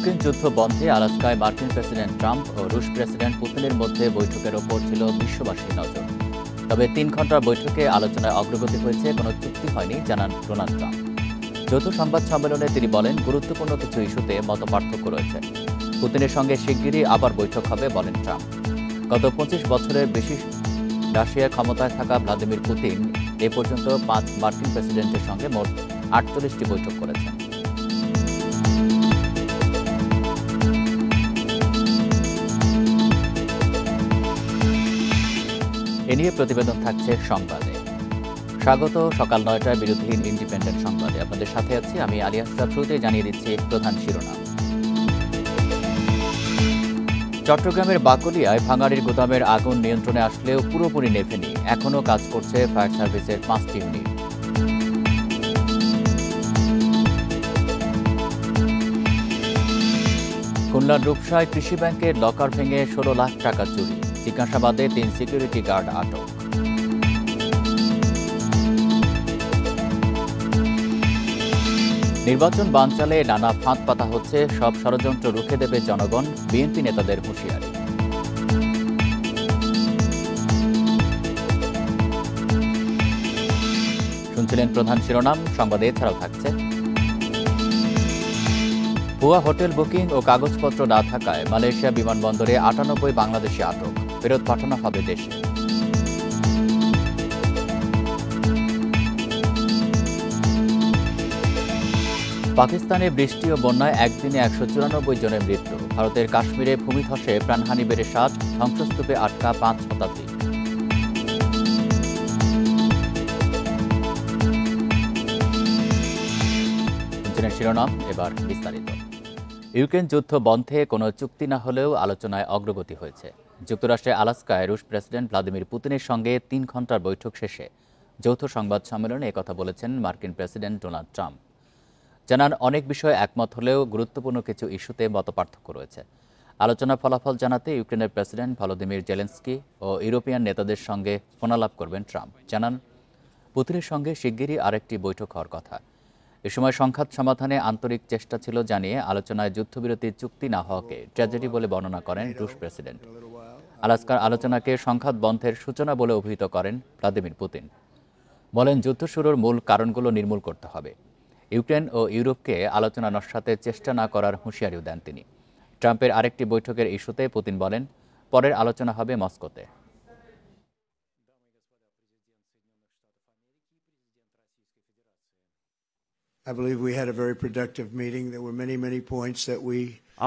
Ukraine যুদ্ধ বন্ধে আলাস্কায় মার্কিন প্রেসিডেন্ট ট্রাম্প ও রুশ প্রেসিডেন্ট পুতিনের মধ্যে বৈঠকের ওপর ছিল বিশ্ববাসীর নজর। তবে 3 ঘণ্টার বৈঠকে আলোচনায় অগ্রগতি হয়েছে, কোনো চুক্তি হয়নি জানান ডোনাল্ড ট্রাম্প। যৌথ সংবাদ সম্মেলনে তিনি বলেন, গুরুত্বপূর্ণ কিছু ইস্যুতে মতপার্থক্য রয়েছে। পুতিনের সঙ্গে শিগগিরই আবার বৈঠক হবে বলেন ট্রাম্প। গত 25 বছরের বেশি রাশিয়া ক্ষমতায় থাকা ভ্লাদিমির পুতিন এ পর্যন্ত 5 মার্কিন প্রেসিডেন্টের সঙ্গে মোট 48টি বৈঠক করেছেন। এ নিয়ে প্রতিবেদন থাকছে সংবাদে। স্বাগত সকাল 9টায় বিরতিহীন ইন্ডিপেন্ডেন্ট সংবাদে। আপনাদের সাথে আছি আমি আলী আশরাফ। শুরুতে জানিয়ে দিচ্ছি প্রধান শিরোনাম। চট্টগ্রামের বাকলিয়ায় ভাঙাড়ির গুদামের আগুন নিয়ন্ত্রণে আসলেও পুরোপুরি নেভেনি। এখনও কাজ করছে ফায়ার সার্ভিসের 5টি ইউনিট। খুলনার রূপসায় কৃষি ব্যাংকের লকার ভেঙে 16 লাখ টাকা চুরি। জিজ্ঞাসাবাদে 3 সিকিউরিটি গার্ড আটক। নির্বাচন বানচালে নানা ফাঁদ পাতা হচ্ছে, সব ষড়যন্ত্র রুখে দেবে জনগণ, বিএনপি নেতাদের হুঁশিয়ারি। শুনছিলেন প্রধান শিরোনাম। সংবাদে এছাড়াও থাকছে ভুয়া হোটেল বুকিং ও কাগজপত্র না থাকায় মালয়েশিয়া বিমানবন্দরে 98 বাংলাদেশি আটক, ফেরত পাঠানো হবে দেশে। পাকিস্তানে বৃষ্টি ও বন্যায় একদিনে 194 জনের মৃত্যু। ভারতের কাশ্মীরে ভূমিধসে প্রাণহানি বেড়ে 7, ধ্বংসস্তূপে আটকা 5 শতাধিক। শিরোনাম, এবার বিস্তারিত। ইউক্রেন যুদ্ধ বন্ধে কোনো চুক্তি না হলেও আলোচনায় অগ্রগতি হয়েছে। যুক্তরাষ্ট্রের আলাস্কায় রুশ প্রেসিডেন্ট ভ্লাদিমির পুতিনের সঙ্গে 3 ঘণ্টার বৈঠক শেষে যৌথ সংবাদ সম্মেলনে একথা বলেছেন মার্কিন প্রেসিডেন্ট ডোনাল্ড ট্রাম্প। জানান, অনেক বিষয়ে একমত হলেও গুরুত্বপূর্ণ কিছু ইস্যুতে মতপার্থক্য রয়েছে। আলোচনার ফলাফল জানাতে ইউক্রেনের প্রেসিডেন্ট ভলোদিমির জেলেনস্কি ও ইউরোপিয়ান নেতাদের সঙ্গে ফোনালাপ করবেন ট্রাম্প। জানান, পুতিনের সঙ্গে শিগগিরই আরেকটি বৈঠক হওয়ার কথা। এ সময় সংঘাত সমাধানে আন্তরিক চেষ্টা ছিল জানিয়ে আলোচনায় যুদ্ধবিরতির চুক্তি না হওয়াকে ট্র্যাজেডি বলে বর্ণনা করেন রুশ প্রেসিডেন্ট। আলাস্কার আলোচনাকে সংঘাত বন্ধের সূচনা বলে অভিহিত করেন ভ্লাদিমির পুতিন। বলেন, যুদ্ধ শুরুর মূল কারণগুলো নির্মূল করতে হবে। ইউক্রেন ও ইউরোপকে আলোচনা নস্যাতে চেষ্টা না করার হুঁশিয়ারিও দেন তিনি। ট্রাম্পের আরেকটি বৈঠকের ইস্যুতে পুতিন বলেন, পরের আলোচনা হবে মস্কোতে।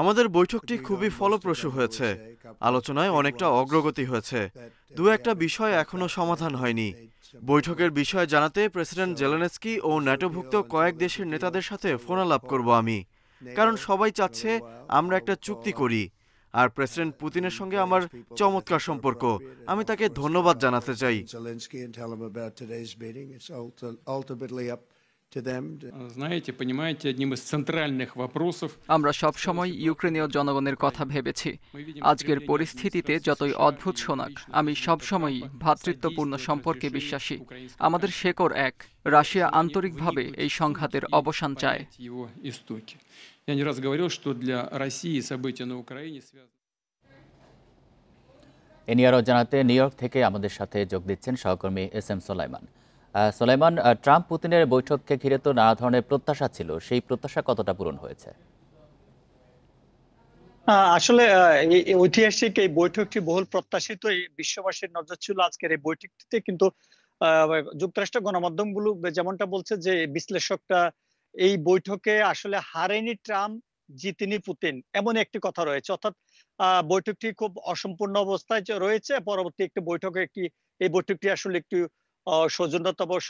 আমাদের বৈঠকটি খুবই ফলপ্রসূ হয়েছে। আলোচনায় অনেকটা অগ্রগতি হয়েছে। দু একটা বিষয় এখনো সমাধান হয়নি। বৈঠকের বিষয় জানাতে প্রেসিডেন্ট জেলেনস্কি ও ন্যাটোভুক্ত কয়েক দেশের নেতাদের সাথে ফোনালাপ করব আমি, কারণ সবাই চাচ্ছে আমরা একটা চুক্তি করি। আর প্রেসিডেন্ট পুতিনের সঙ্গে আমার চমৎকার সম্পর্ক, আমি তাকে ধন্যবাদ জানাতে চাই। আমরা সবসময় ইউক্রেনীয় জনগণের কথা ভেবেছি। আজকের পরিস্থিতিতে যতই অদ্ভুত শোনাক, আমি সবসময়ই ভ্রাতৃত্বপূর্ণ সম্পর্কে বিশ্বাসী। আমাদের শেকড় এক। রাশিয়া আন্তরিকভাবে এই সংঘাতের অবসান চায়। এ নিয়ে আরও জানাতে নিউ ইয়র্ক থেকে আমাদের সাথে যোগ দিচ্ছেন সহকর্মী SM সোলাইমান। সোলাইমান, ট্রাম্প পুতিনের বৈঠককে ঘিরে তো নানা ধরনের প্রত্যাশা ছিল, সেই প্রত্যাশা কতটা পূরণ হয়েছে? আসলে ঐতিহাসিক এই বৈঠকটি বহুল প্রত্যাশিত। এই বিশ্ববাসীর নজর ছিল আজকের এই বৈঠকটিতে, কিন্তু যুক্তরাষ্ট্র গণমাধ্যমগুলো যেমনটা বলছে যে বিশ্লেষকরা, এই বৈঠকে আসলে হারেনি ট্রাম্প, জিতেনি পুতিন, এমন একটি কথা রয়েছে। অর্থাৎ বৈঠকটি খুব অসম্পূর্ণ অবস্থায় রয়েছে। পরবর্তী একটি বৈঠকে এই বৈঠকটি আসলে একটি সৌজন্যতাবশ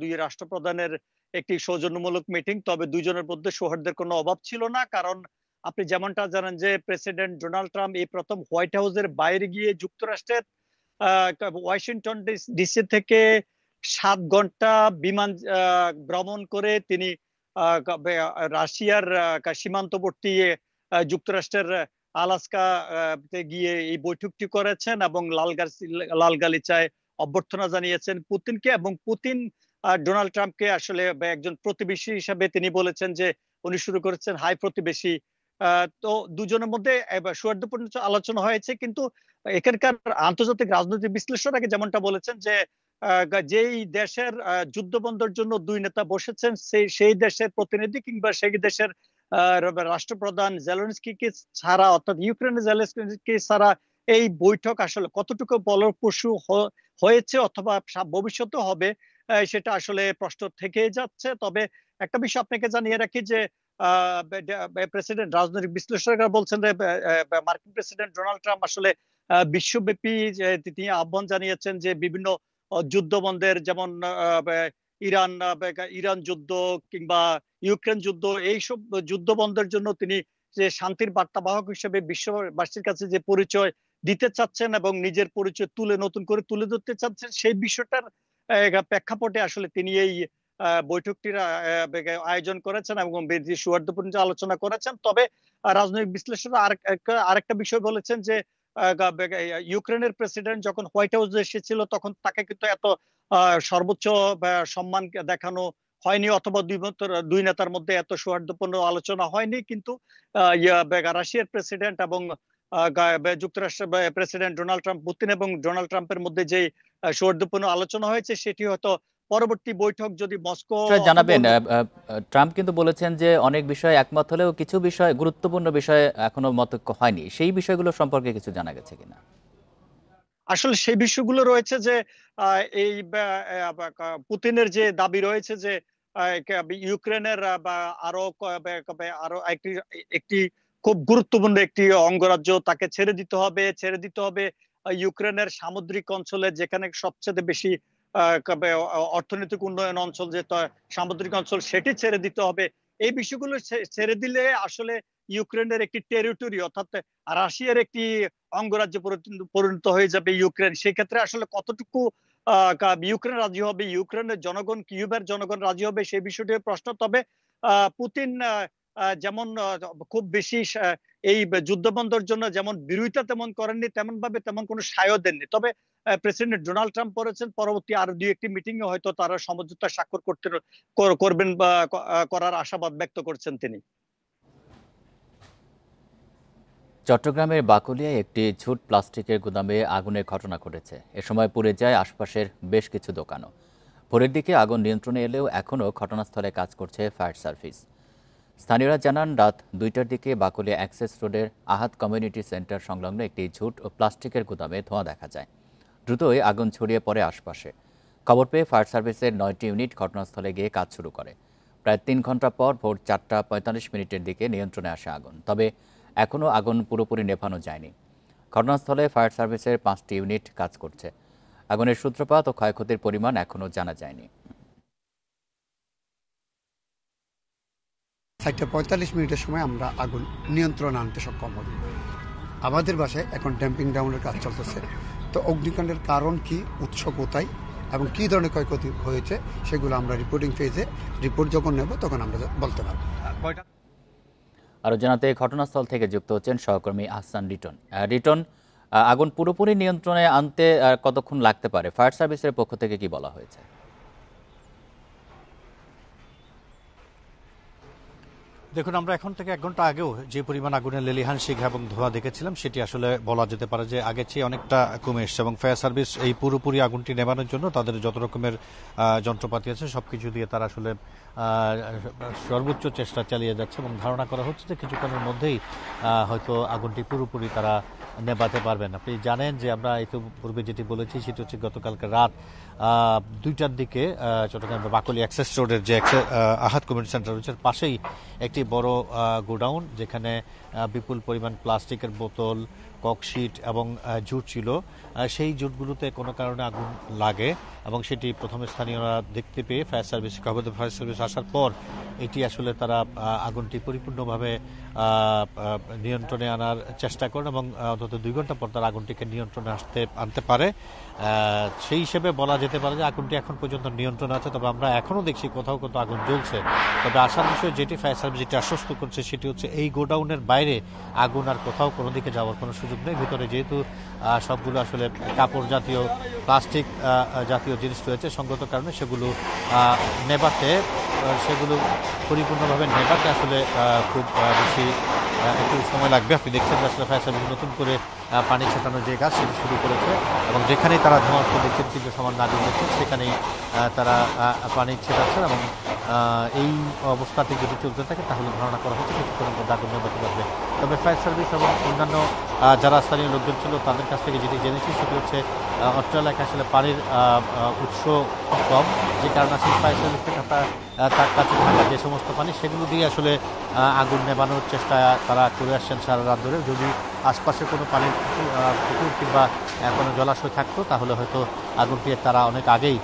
দুই রাষ্ট্রপ্রধানের একটি সৌজন্যমূলক মিটিং। তবে দুইজনের মধ্যে সৌহার্দ্যের কোনো অভাব ছিল না, কারণ আপনি যেমনটা জানেন যে প্রেসিডেন্ট ডোনাল্ড ট্রাম্প এই প্রথম হোয়াইট হাউসের বাইরে গিয়ে যুক্তরাষ্ট্রের ওয়াশিংটন ডিসি থেকে 7 ঘন্টা বিমান ভ্রমণ করে তিনি রাশিয়ার সীমান্তবর্তী যুক্তরাষ্ট্রের আলাস্কা গিয়ে এই বৈঠকটি করেছেন এবং লালগালিচায় অভ্যর্থনা জানিয়েছেন পুতিনকে। এবং পুতিন ডোনাল্ড ট্রাম্পকে আসলে একজন প্রতিবেশী হিসাবে তিনি বলেছেন যে উনি শুরু করেছেন হাই প্রতিবেশী। তো দুজনের মধ্যে সৌহার্দ্যপূর্ণ আলোচনা হয়েছে, কিন্তু এখানকার আন্তর্জাতিক রাজনৈতিক বিশ্লেষকরা যেমনটা বলেছেন যে যেই দেশের যুদ্ধবন্ধের জন্য দুই নেতা বসেছেন সেই দেশের প্রতিনিধি কিংবা সেই দেশের রাষ্ট্রপ্রধান জেলেনস্কিকে ছাড়া, অর্থাৎ ইউক্রেনের জেলেনস্কি ছাড়া এই বৈঠক আসলে কতটুকু ফলপ্রসূ হয়েছে অথবা ভবিষ্যতে হবে, সেটা আসলে প্রশ্ন থেকে যাচ্ছে। তবে একটা বিষয় আপনাকে জানিয়ে রাখি যে প্রেসিডেন্ট, রাজনৈতিক বিশ্লেষকরা বলছেন যে মার্কিন প্রেসিডেন্ট ডোনাল্ড ট্রাম্প আসলে বিশ্বব্যাপী তিনি আহ্বান জানিয়েছেন যে বিভিন্ন যুদ্ধ বন্ধের, যেমন ইরান ইরান যুদ্ধ কিংবা ইউক্রেন যুদ্ধ, এইসব যুদ্ধ বন্ধের জন্য তিনি যে শান্তির বার্তাবাহক হিসেবে বিশ্ববাসীর কাছে যে পরিচয় দিতে চাচ্ছেন এবং নিজের পরিচয় নতুন করে তুলে ধরতে চাচ্ছেন, সেই বিষয়টার প্রেক্ষাপটে আসলে তিনি এই বৈঠকটির আয়োজন করেছেন এবং সৌহার্দ্যপূর্ণ আলোচনা করেছেন। তবে রাজনৈতিক বিশ্লেষকরা আরেকটা বিষয় বলেছেন যে ইউক্রেনের প্রেসিডেন্ট যখন হোয়াইট হাউসে এসেছিল তখন তাকে কিন্তু এত সর্বোচ্চ সম্মান দেখানো হয়নি, অথবা দুই নেতার মধ্যে এত সৌহার্দ্যপূর্ণ আলোচনা হয়নি। কিন্তু রাশিয়ার প্রেসিডেন্ট এবং যুক্তরাষ্ট্রের প্রেসিডেন্ট ডোনাল্ড ট্রাম্প, পুতিন এবং ডোনাল্ড ট্রাম্পের মধ্যে যে সৌহার্দ্যপূর্ণ আলোচনা হয়েছে সেটি হয়তো পরবর্তী বৈঠক যদি মস্কো জানাবেন। ট্রাম্প কিন্তু বলেছেন যে অনেক বিষয় একমত হলেও কিছু বিষয়, গুরুত্বপূর্ণ বিষয় এখনো মতৈক্য হয়নি। সেই বিষয়গুলো সম্পর্কে কিছু জানা গেছে কিনা? আসলে সেই বিষয়গুলো রয়েছে যে এই পুতিনের যে দাবি রয়েছে যে ইউক্রেনের বা আরো আরো একটি খুব গুরুত্বপূর্ণ একটি অঙ্গরাজ্য তাকে ছেড়ে দিতে হবে ইউক্রেনের সামুদ্রিক অঞ্চলে, যেখানে সবচেয়ে বেশি অর্থনৈতিক উন্নয়ন অঞ্চল যে সামুদ্রিক অঞ্চল, সেটি ছেড়ে দিতে হবে। এই বিষয়গুলো ছেড়ে দিলে আসলে ইউক্রেনের একটি টেরিটরি, অর্থাৎ রাশিয়ার একটি অঙ্গরাজ্যে পরিণত হয়ে যাবে ইউক্রেন। সেক্ষেত্রে আসলে কতটুকু ইউক্রেন রাজি হবে, ইউক্রেনের জনগণ, কিউবার জনগণ রাজি হবে, সেই বিষয়টি প্রশ্ন। তবে পুতিন যেমন খুব বেশি এই যুদ্ধবন্ধের জন্য যেমন বিরোধিতা তেমন করেননি, তেমন কোনো সায়ও দেননি। তবে প্রেসিডেন্ট ডোনাল্ড ট্রাম্প বলেছেন পরবর্তী আরো দুই একটি মিটিং এ হয়তো তারা সমঝোতা স্বাক্ষর করবেন বা করার আশাবাদ ব্যক্ত করছেন তিনি। চট্টগ্রামের বাকলিয়ায় একটি ঝুট প্লাস্টিকের গুদামে আগুনের ঘটনা ঘটেছে। এ সময় পুড়ে যায় আশপাশের বেশ কিছু দোকানও। ভোরের দিকে আগুন নিয়ন্ত্রণে এলেও এখনও ঘটনাস্থলে কাজ করছে ফায়ার সার্ভিস। স্থানীয়রা জানান, রাত 2টার দিকে বাকলিয়া অ্যাক্সেস রোডের আহাত কমিউনিটি সেন্টার সংলগ্ন একটি ঝুট ও প্লাস্টিকের গুদামে ধোঁয়া দেখা যায়। দ্রুতই আগুন ছড়িয়ে পড়ে আশপাশে। খবর পেয়ে ফায়ার সার্ভিসের 9টি ইউনিট ঘটনাস্থলে গিয়ে কাজ শুরু করে। প্রায় 3 ঘন্টা পর ভোর 4টা 45 দিকে নিয়ন্ত্রণে আসে আগুন। তবে এখনও আগুন পুরোপুরি নেভানো যায়নি। ঘটনাস্থলে ফায়ার সার্ভিসের 5টি ইউনিট কাজ করছে। আগুনের সূত্রপাত ও ক্ষয়ক্ষতির পরিমাণ এখনও জানা যায়নি। 4:45 সময় আমরা আগুন নিয়ন্ত্রণে আনতে সক্ষম হই। আমাদের বাসায় এখন ড্যাম্পিং ডাউনের কাজ চলতেছে। তো অগ্নিকাণ্ডের কারণ কি, উৎস কোথায় এবং কি ধরনের ক্ষয়ক্ষতি হয়েছে সেগুলো আমরা রিপোর্টিং ফেজে রিপোর্ট যখন নেব তখন আমরা বলতে পারব। আরও জানাতে ঘটনাস্থল থেকে যুক্ত হচ্ছেন সহকর্মী আহসান রিটন। রিটন, আগুন পুরোপুরি নিয়ন্ত্রণে আনতে কতক্ষণ লাগতে পারে? ফায়ার সার্ভিসের পক্ষ থেকে কি বলা হয়েছে? দেখুন, আমরা এখন থেকে 1 ঘন্টা আগেও যে পরিমাণ আগুনের লেলিহান শিখ এবং ধোঁয়া দেখেছিলাম সেটি আসলে বলা যেতে পারে যে আগের চেয়ে অনেকটা কমে এসছে এবং ফায়ার সার্ভিস এই পুরোপুরি আগুনটি নেভানোর জন্য তাদের যত রকমের যন্ত্রপাতি আছে সবকিছু দিয়ে তারা আসলে সর্বোচ্চ চেষ্টা চালিয়ে যাচ্ছে এবং ধারণা করা হচ্ছে যে কিছুক্ষণের মধ্যেই হয়তো আগুনটি পুরোপুরি তারা নেভাতে পারবেন। আপনি জানেন যে আমরা পূর্বে যেটি বলেছি সেটি হচ্ছে গতকালকে রাত 2টার দিকে চট্টগ্রামের বাকলি অ্যাক্সেস রোডের যে আহাত কমিউনিটি সেন্টার রয়েছে পাশেই একটি বড় গোডাউন, যেখানে বিপুল পরিমাণ প্লাস্টিকের বোতল, ককশিট এবং জুট ছিল। সেই জুটগুলোতে কোনো কারণে আগুন লাগে এবং সেটি প্রথমে স্থানীয়রা দেখতে পেয়ে ফায়ার সার্ভিস আসার পর এটি আসলে তারা আগুনটি পরিপূর্ণভাবে নিয়ন্ত্রণে আনার চেষ্টা করেন এবং অন্তত 2 ঘন্টা পর তারা আগুনটিকে নিয়ন্ত্রণে আনতে পারে। সেই হিসেবে বলা যেতে পারে যে আগুনটি এখন পর্যন্ত নিয়ন্ত্রণে আছে। তবে আমরা এখনও দেখছি কোথাও কোথাও আগুন জ্বলছে। তবে আসার বিষয়ে যেটি ফায়ার সার্ভিস যেটি আশ্বস্ত করছে সেটি হচ্ছে এই গোডাউনের বাইরে আগুন আর কোথাও কোনো দিকে যাওয়ার কোনো সুযোগ নেই। ভিতরে যেহেতু সবগুলো আসলে কাপড় জাতীয়, প্লাস্টিক জাতীয় জিনিস রয়েছে, সঙ্গত কারণে সেগুলো নেভাতে সেগুলো পরিপূর্ণভাবে নেভাতে আসলে খুব বেশি একটু সময় লাগবে। আপনি দেখছেন যে আসলে ফায়ার সার্ভিস নতুন করে পানি ছেটানোর যে কাজ সেটি শুরু করেছে এবং যেখানেই তারা ধোঁয়াতে দেখছেন কিন্তু সামান্য আগুন দেখছেন সেখানেই তারা পানি ছেটাচ্ছেন এবং এই অবস্থাতে যদি চলতে থাকে তাহলে ধারণা করা হচ্ছে কিছুক্ষণের মধ্যে আগুন নেভাতে পারবে। তবে ফায়ার সার্ভিস এবং অন্যান্য যারা স্থানীয় লোকজন ছিল তাদের কাছ থেকে যেটি জেনেছি সেটি হচ্ছে অত্র এলাকায় আসলে পানির উৎস কম, যে কারণে আসলে ফায়ার সার্ভিস থেকে তার কাছে থাকা যে সমস্ত পানি সেগুলো দিয়ে আসলে আগুন নেভানোর চেষ্টা তারা করে আসছেন সারা রাত ধরে। যদি আশপাশে কোনো পানির পুকুর কিংবা কোনো জলাশয় থাকতো তাহলে হয়তো আগুনটি তারা অনেক আগেই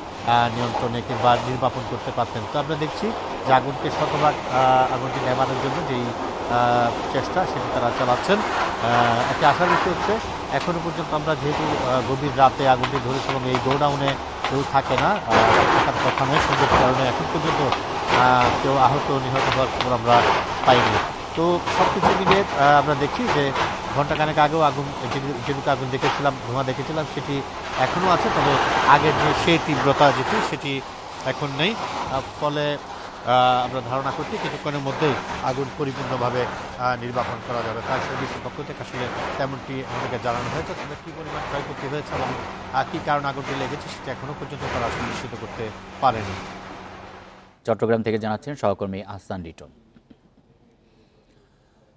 নিয়ন্ত্রণে কিংবা নির্বাপন করতে পারতেন। তো আমরা দেখছি যে আগুনকে শতভাগ আগুনটি নেভানোর জন্য যেই চেষ্টা সেটি তারা চালাচ্ছেন। একটা আশার বিষয় হচ্ছে এখনো পর্যন্ত আমরা যেহেতু গভীর রাতে আগুনটি ধরেছি এবং এই গোডাউনে কেউ থাকে না, থাকার কথা নয়, সংযোগ কারণে এখন পর্যন্ত কেউ আহত নিহত হওয়ার খবর আমরা পাইনি। তো সব কিছু মিলিয়ে আমরা দেখছি যে ঘণ্টাখানেক আগেও আগুন যেটুকু আগুন দেখেছিলাম, ধোঁয়া দেখেছিলাম সেটি এখনও আছে, তবে আগের যে সেই তীব্রতা যেটি সেটি এখন নেই। ফলে আমরা ধারণা করছি কিছুক্ষণের মধ্যেই আগুন পরিপূর্ণভাবে নির্বাপন করা যাবে। ফায়ার সার্ভিসের পক্ষ থেকে আসলে তেমনটি আমাদেরকে জানানো হয়েছে। তবে কী পরিমাণ ক্ষয়ক্ষতি হয়েছে এবং কী কারণে আগুনটি লেগেছে সেটা এখনও পর্যন্ত তারা আসলে নিশ্চিত করতে পারেনি। চট্টগ্রাম থেকে জানাচ্ছেন সহকর্মী আহসান লিটন।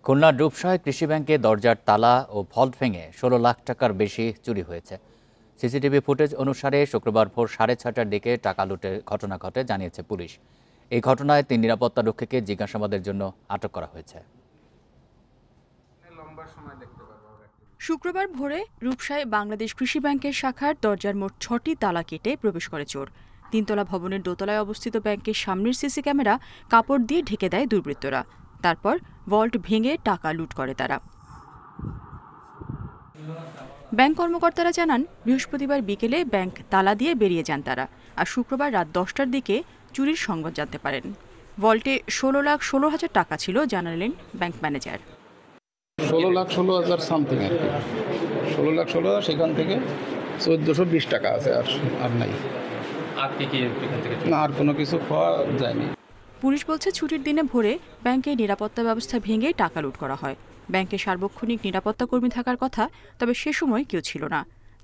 খুলনার রূপসায় কৃষি ব্যাংকে দরজার তালা ও ভল্ট ভেঙে 16 লাখ টাকার বেশি চুরি হয়েছে। সিসিটিভি ফুটেজ অনুসারে শুক্রবার ভোর 6:30টার দিকে টাকা লুটের ঘটনা ঘটে জানিয়েছে পুলিশ। এই ঘটনায় 3 নিরাপত্তা রক্ষীকে জিজ্ঞাসাবাদের জন্য আটক করা হয়েছে। শুক্রবার ভোরে রূপসায় বাংলাদেশ কৃষি ব্যাংকের শাখার দরজার মোট 6টি তালা কেটে প্রবেশ করে চোর। 3তলা ভবনের দোতলায় অবস্থিত ব্যাংকের সামনের সিসি ক্যামেরা কাপড় দিয়ে ঢেকে দেয় দুর্বৃত্তরা। তারপর ভল্ট ভেঙে টাকা লুট করে তারা। ব্যাংক কর্মকর্তারা জানান, বৃহস্পতিবার বিকেলে ব্যাংক তালা দিয়ে বেরিয়ে যান তারা, আর শুক্রবার রাত 10টার দিকে চুরির সংবাদ জানতে পারেন। ভল্টে 16,16,000 টাকা ছিল জানালেন ব্যাংক ম্যানেজার। 16,16,000 সামথিং আর কি, 16,16,000, সেখান থেকে 1420 টাকা আছে, আর নাই। আর কি এখান থেকে না, আর কোনো কিছু পাওয়া যায়নি। পুলিশ বলছে, ছুটির দিনে ভোরে ব্যাংকের নিরাপত্তা ব্যবস্থা ভেঙে টাকা লুট করা হয়। ব্যাংকে সার্বক্ষণিক নিরাপত্তা কর্মী থাকার কথা, তবে সে সময় কেউ ছিল না।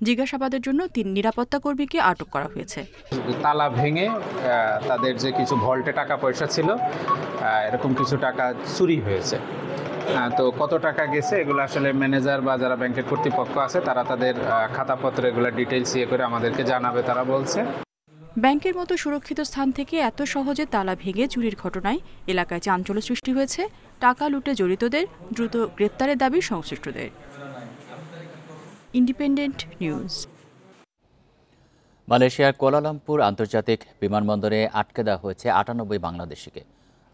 জিজ্ঞাসাবাদের জন্য 3 নিরাপত্তা কর্মীকে আটক করা হয়েছে। তালা ভেঙে তাদের যে কিছু ভল্টে টাকা পয়সা ছিল, এরকম কিছু টাকা চুরি হয়েছে। তো কত টাকা গেছে এগুলো আসলে ম্যানেজার বা যারা ব্যাংকের কর্তৃপক্ষ আছে তারা তাদের খাতাপত্র এগুলো ডিটেইলস করে আমাদেরকে জানাবে, তারা বলছে। ব্যাংকের মতো সুরক্ষিত স্থান থেকে এত সহজে তালা ভেঙে চুরির ঘটনায় এলাকায় চাঞ্চল্য সৃষ্টি হয়েছে। টাকা লুটে জড়িতদের দ্রুত গ্রেপ্তারের দাবি সংশ্লিষ্টদের। Independent news. মালয়েশিয়ার কুয়ালালামপুর আন্তর্জাতিক বিমানবন্দরে আটকে দেওয়া হয়েছে 98 বাংলাদেশিকে।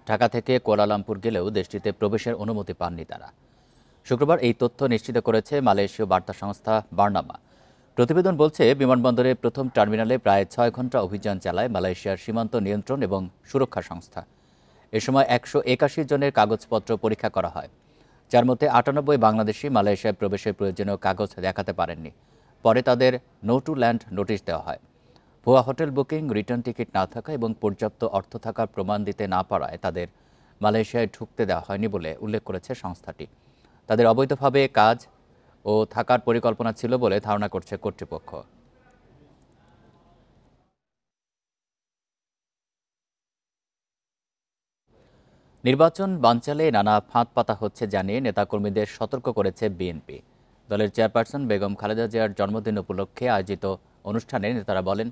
ঢাকা থেকে কুয়ালালামপুর গেলেও দেশটিতে প্রবেশের অনুমতি পাননি তারা। শুক্রবার এই তথ্য নিশ্চিত করেছে মালয়েশীয় বার্তা সংস্থা বার্নামা। প্রতিবেদন বলছে, বিমানবন্দরের প্রথম টার্মিনালে প্রায় 6 ঘন্টা অভিযান চালায় মালয়েশিয়ার সীমান্ত নিয়ন্ত্রণ এবং সুরক্ষা সংস্থা। এ সময় 181 জনের কাগজপত্র পরীক্ষা করা হয়, যার মধ্যে 98 বাংলাদেশি মালয়েশিয়ায় প্রবেশের প্রয়োজনীয় কাগজ দেখাতে পারেননি। পরে তাদের নো টু ল্যান্ড নোটিশ দেওয়া হয়। ভুয়া হোটেল বুকিং, রিটার্ন টিকিট না থাকা এবং পর্যাপ্ত অর্থ থাকার প্রমাণ দিতে না পারায় তাদের মালয়েশিয়ায় ঢুকতে দেওয়া হয়নি বলে উল্লেখ করেছে সংস্থাটি। তাদের অবৈধভাবে কাজ ও থাকার পরিকল্পনা ছিল বলে ধারণা করছে কর্তৃপক্ষ। নির্বাচন বানচালে নানা ফাঁদ পাতা হচ্ছে জানিয়ে নেতাকর্মীদের সতর্ক করেছে বিএনপি। দলের চেয়ারপারসন বেগম খালেদা জিয়ার জন্মদিন উপলক্ষে আয়োজিত অনুষ্ঠানে নেতারা বলেন,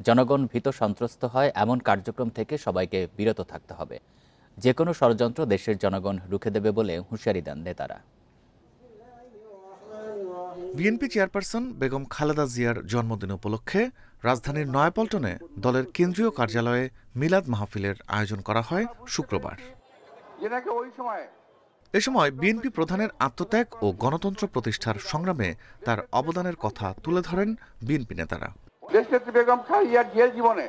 জনগণ ভীত সন্ত্রস্ত হয় এমন কার্যক্রম থেকে সবাইকে বিরত থাকতে হবে। যে কোনো ষড়যন্ত্র দেশের জনগণ রুখে দেবে বলে হুঁশিয়ারি দেন নেতারা। বিএনপি চেয়ারপারসন বেগম খালেদা জিয়ার জন্মদিন উপলক্ষে রাজধানীর নয়াপল্টনে দলের কেন্দ্রীয় কার্যালয়ে মিলাদ মাহফিলের আয়োজন করা হয় শুক্রবার। এ সময় বিএনপি প্রধানের আত্মত্যাগ ও গণতন্ত্র প্রতিষ্ঠার সংগ্রামে তার অবদানের কথা তুলে ধরেন বিএনপি নেতারা। দেশনেত্রী বেগম খালেদা জিয়ার জীবনে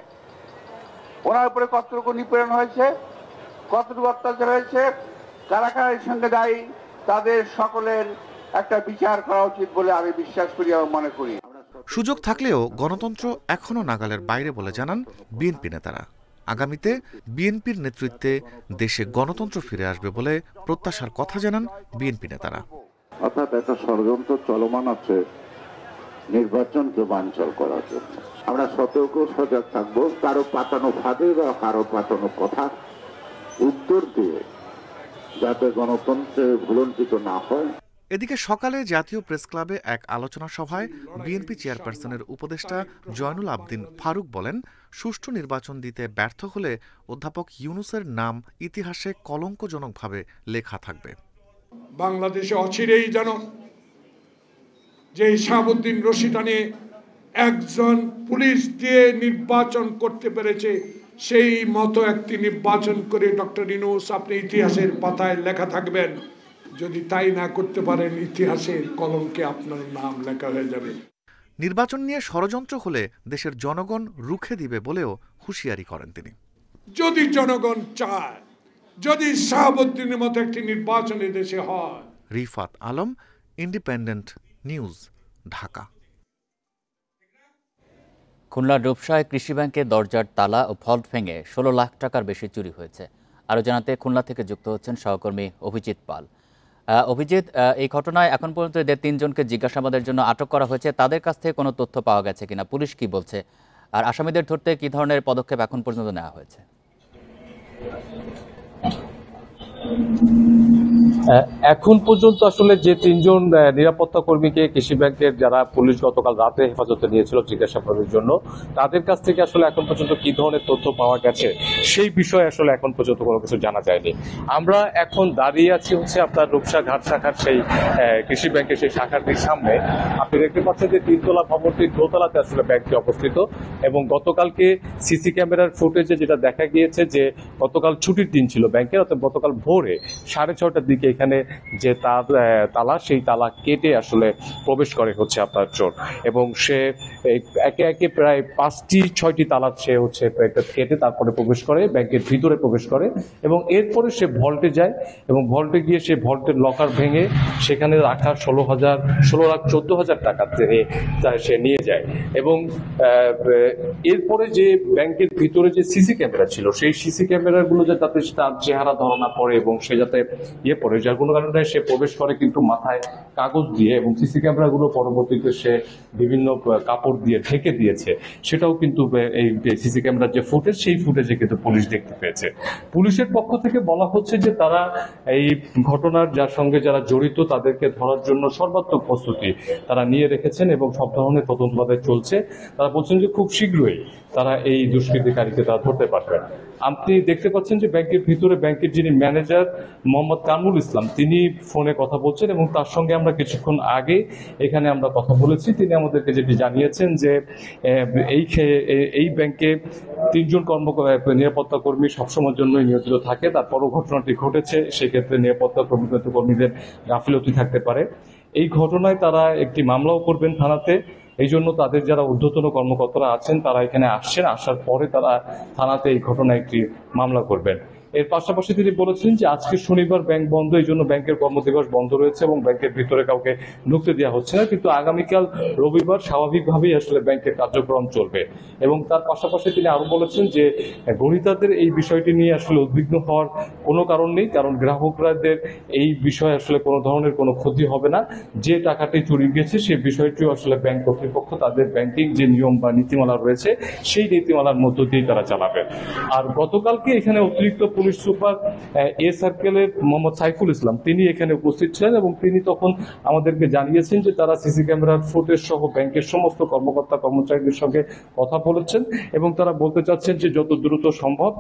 ওনার উপরে কতটুকু নিপীড়ন হয়েছে, কতটুকু অত্যাচার হয়েছে, কারা কারা এর সঙ্গে দায়ী, তাদের সকলের একটা বিচার করা উচিত বলে আমি বিশ্বাস করি এবং মনে করি। সুযোগ থাকলেও গণতন্ত্র এখনো নাগালের বাইরে বলে জানান বিএনপি নেতারা। আগামীতে বিএনপির নেতৃত্বে দেশে গণতন্ত্র ফিরে আসবে বলে প্রত্যাশার কথা জানান বিএনপি নেতারা। অর্থাৎ একটা ষড়যন্ত্র চলমান আছে নির্বাচনকে বানচাল করার জন্য। আমরা সতর্ক সজাগ থাকবো, কারো পাতানো ফাঁদে বা কারো পাতানো কথা উত্তর দিয়ে যাতে গণতন্ত্রে ভুলণ্ঠিত না হয়। এদিকে সকালে জাতীয় প্রেস ক্লাবে এক আলোচনা সভায় বিএনপি চেয়ারপারসনের উপদেষ্টা জয়নুল আবদিন ফারুক বলেন, সুষ্ঠু নির্বাচন দিতে ব্যর্থ হলে অধ্যাপক ইউনূসের নাম ইতিহাসে কলঙ্কজনকভাবে লেখা থাকবে। বাংলাদেশে অচিরেই যেন যে শাহাবুদ্দিন রশিদ নিয়ে একজন পুলিশ দিয়ে নির্বাচন করতে পেরেছে, সেই মতো একটি নির্বাচন করে ডক্টর ইউনূস আপনি ইতিহাসের পাতায় লেখা থাকবেন। যদি তাই না করতে পারেন, ইতিহাসের কলঙ্কে আপনার নাম লেখা হয়ে যাবে। নির্বাচন নিয়ে ষড়যন্ত্র হলে দেশের জনগণ রুখে দিবে বলেও হুঁশিয়ারি করেন তিনি। যদি জনগণ চায়, যদি শাহাবুদ্দিনের মতো একটি নির্বাচন দেশে হয়। Rifat Alam, independent news, Dhaka. খুলনার রূপসায় কৃষি ব্যাংকের দরজার তালা ও ফল্ট ভেঙে 16 লাখ টাকার বেশি চুরি হয়েছে। আরও জানাতে খুলনা থেকে যুক্ত হচ্ছেন সহকর্মী অভিজিৎ পাল। অভিজিৎ, এই ঘটনায় এখন পর্যন্ত এদের 3 জনকে জিজ্ঞাসাবাদের জন্য আটক করা হয়েছে। তাদের কাছ থেকে কোনো তথ্য পাওয়া গেছে কিনা, পুলিশ কি বলছে, আর আসামিদের ধরতে কি ধরনের পদক্ষেপ এখন পর্যন্ত নেওয়া হয়েছে? এখন পর্যন্ত আসলে যে 3 জন নিরাপত্তা কর্মীকে কৃষি ব্যাংকের যারা পুলিশ গতকাল রাতে হেফাজতে নিয়েছিল জিজ্ঞাসাবাদের জন্য, তাদের কাছ থেকে আসলে এখন পর্যন্ত কি ধরনের তথ্য পাওয়া গেছে সেই বিষয়ে আসলে এখন পর্যন্ত কোনো কিছু জানা যায়নি। আমরা এখন দাঁড়িয়ে আছি হচ্ছে আপনার রূপসা ঘাট শাখার সেই কৃষি ব্যাংকের সেই শাখাটির সামনে। আপনি দেখতে পাচ্ছেন যে 3তলা ভবনটির দোতলাতে আসলে ব্যাংকটি অবস্থিত, এবং গতকালকে সিসি ক্যামেরার ফুটেজে যেটা দেখা গিয়েছে যে গতকাল ছুটির দিন ছিল ব্যাংকের, অর্থাৎ গতকাল ভোরে 6:30টার দিকে এখানে যে তালা, সেই তালা কেটে আসলে প্রবেশ করে হচ্ছে আপনার চোর, এবং সে একে একে প্রায় 5টি-6টি তালা সে হচ্ছে কেটে তারপরে প্রবেশ করে, ব্যাংকের ভিতরে প্রবেশ করে, এবং এরপরে সে ভল্টে যায়, এবং ভল্টে গিয়ে সে ভল্টের লকার ভেঙে সেখানে রাখা 16,14,000 টাকা সে নিয়ে যায়। এবং এরপরে যে ব্যাংকের ভিতরে যে সিসি ক্যামেরা ছিল, সেই সিসি ক্যামেরাগুলো যে তাতে তার চেহারা ধরা পড়ে এবং সে যাতে পড়ে, যার কোনো কারণে সে প্রবেশ করে কিন্তু মাথায় কাগজ দিয়ে, এবং সিসি ক্যামেরাগুলো পরবর্তীতে সে বিভিন্ন কাপড় দিয়ে ঢেকে দিয়েছে। সেটাও কিন্তু এই সিসি ক্যামেরার যে ফুটেজ, সেই ফুটেজে কিন্তু পুলিশ দেখতে পেয়েছে। পুলিশের পক্ষ থেকে বলা হচ্ছে যে তারা এই ঘটনার যার সঙ্গে যারা জড়িত তাদেরকে ধরার জন্য সর্বাত্মক প্রস্তুতি তারা নিয়ে রেখেছেন, এবং সব ধরনের তদন্ত চলছে। তারা বলছেন যে খুব শীঘ্রই তারা এই দুষ্কৃতিকারীকে তারা ধরতে পারবেন। আপনি দেখতে পাচ্ছেন যে ব্যাংকের ভিতরে ব্যাংকের যিনি ম্যানেজার মোহাম্মদ কামরুল ইসলাম, তিনি ফোনে কথা বলছেন, এবং তার সঙ্গে আমরা কিছুক্ষণ আগে এখানে আমরা কথা বলেছি। তিনি আমাদেরকে যেটি জানিয়েছেন যে এই ব্যাংকে 3 জন নিরাপত্তা কর্মী সবসময়ের জন্যই নিয়োজিত থাকে। তারপরও ঘটনাটি ঘটেছে, সেক্ষেত্রে নিরাপত্তা কর্মীদের গাফিলতি থাকতে পারে। এই ঘটনায় তারা একটি মামলাও করবেন থানাতে। এই জন্য তাদের যারা ঊর্ধ্বতন কর্মকর্তারা আছেন তারা এখানে আসছেন, আসার পরে তারা থানাতে এই ঘটনায় একটি মামলা করবেন। এর পাশাপাশি তিনি বলেছেন যে আজকে শনিবার ব্যাংক বন্ধ, এই জন্য ব্যাংকের কর্মদিবস বন্ধ রয়েছে এবং ব্যাংকের ভিতরে কাউকে ঢুকতে দেওয়া হচ্ছে না, কিন্তু আগামীকাল রবিবার স্বাভাবিকভাবেই আসলে ব্যাংকের কার্যক্রম চলবে। এবং তার পাশাপাশি তিনি আরো বলেছেন যে গ্রহীতাদের এই বিষয়টি নিয়ে আসলে উদ্বিগ্ন হওয়ার কোনো কারণ নেই, কারণ গ্রাহকদের এই বিষয়ে আসলে কোনো ধরনের কোনো ক্ষতি হবে না। যে টাকাটি চুরি গেছে সেই বিষয়টিও আসলে ব্যাংক কর্তৃপক্ষ তাদের ব্যাংকিং যে নিয়ম বা নীতিমালা রয়েছে সেই নীতিমালার মধ্য দিয়ে তারা চালাবে। আর গতকালকে এখানে অতিরিক্ত পুলিশ সুপার এ সার্কেলের মোহাম্মদ সাইফুল ইসলাম তিনি এখানে উপস্থিত ছিলেন, এবং তিনি তখন আমাদেরকে জানিয়েছেন যে তারা সিসি ক্যামেরার ফুটেজ সহ ব্যাংকের সমস্ত কর্মকর্তা কর্মচারীদের সঙ্গে কথা বলেছেন, এবং তারা বলতে চাচ্ছেন যে যত দ্রুত সম্ভব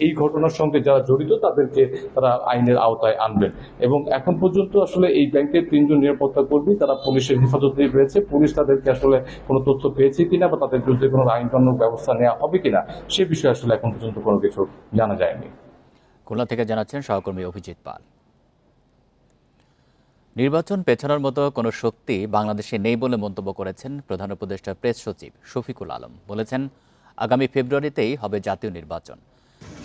এই ঘটনার সঙ্গে যারা জড়িত তাদেরকে তারা আইনের আওতায় আনবেন। এবং এখন পর্যন্ত আসলে এই ব্যাংকের 3 জন নিরাপত্তা কর্মী তারা পুলিশের হেফাজতেই রয়েছে। পুলিশ তাদেরকে আসলে কোনো তথ্য পেয়েছে কিনা বা তাদের বিরুদ্ধে কোনো আইনানুগ ব্যবস্থা নেওয়া হবে কিনা সে বিষয়ে আসলে এখন পর্যন্ত কোনো কিছু জানা যায়নি। খুলনা থেকে জানাচ্ছেন সহকর্মী অভিজিৎ পাল। নির্বাচন পেছানোর মতো কোনো শক্তি বাংলাদেশে নেই বলে মন্তব্য করেছেন প্রধান উপদেষ্টা প্রেস সচিব শফিকুল আলম। বলেছেন আগামী ফেব্রুয়ারিতেই হবে জাতীয় নির্বাচন।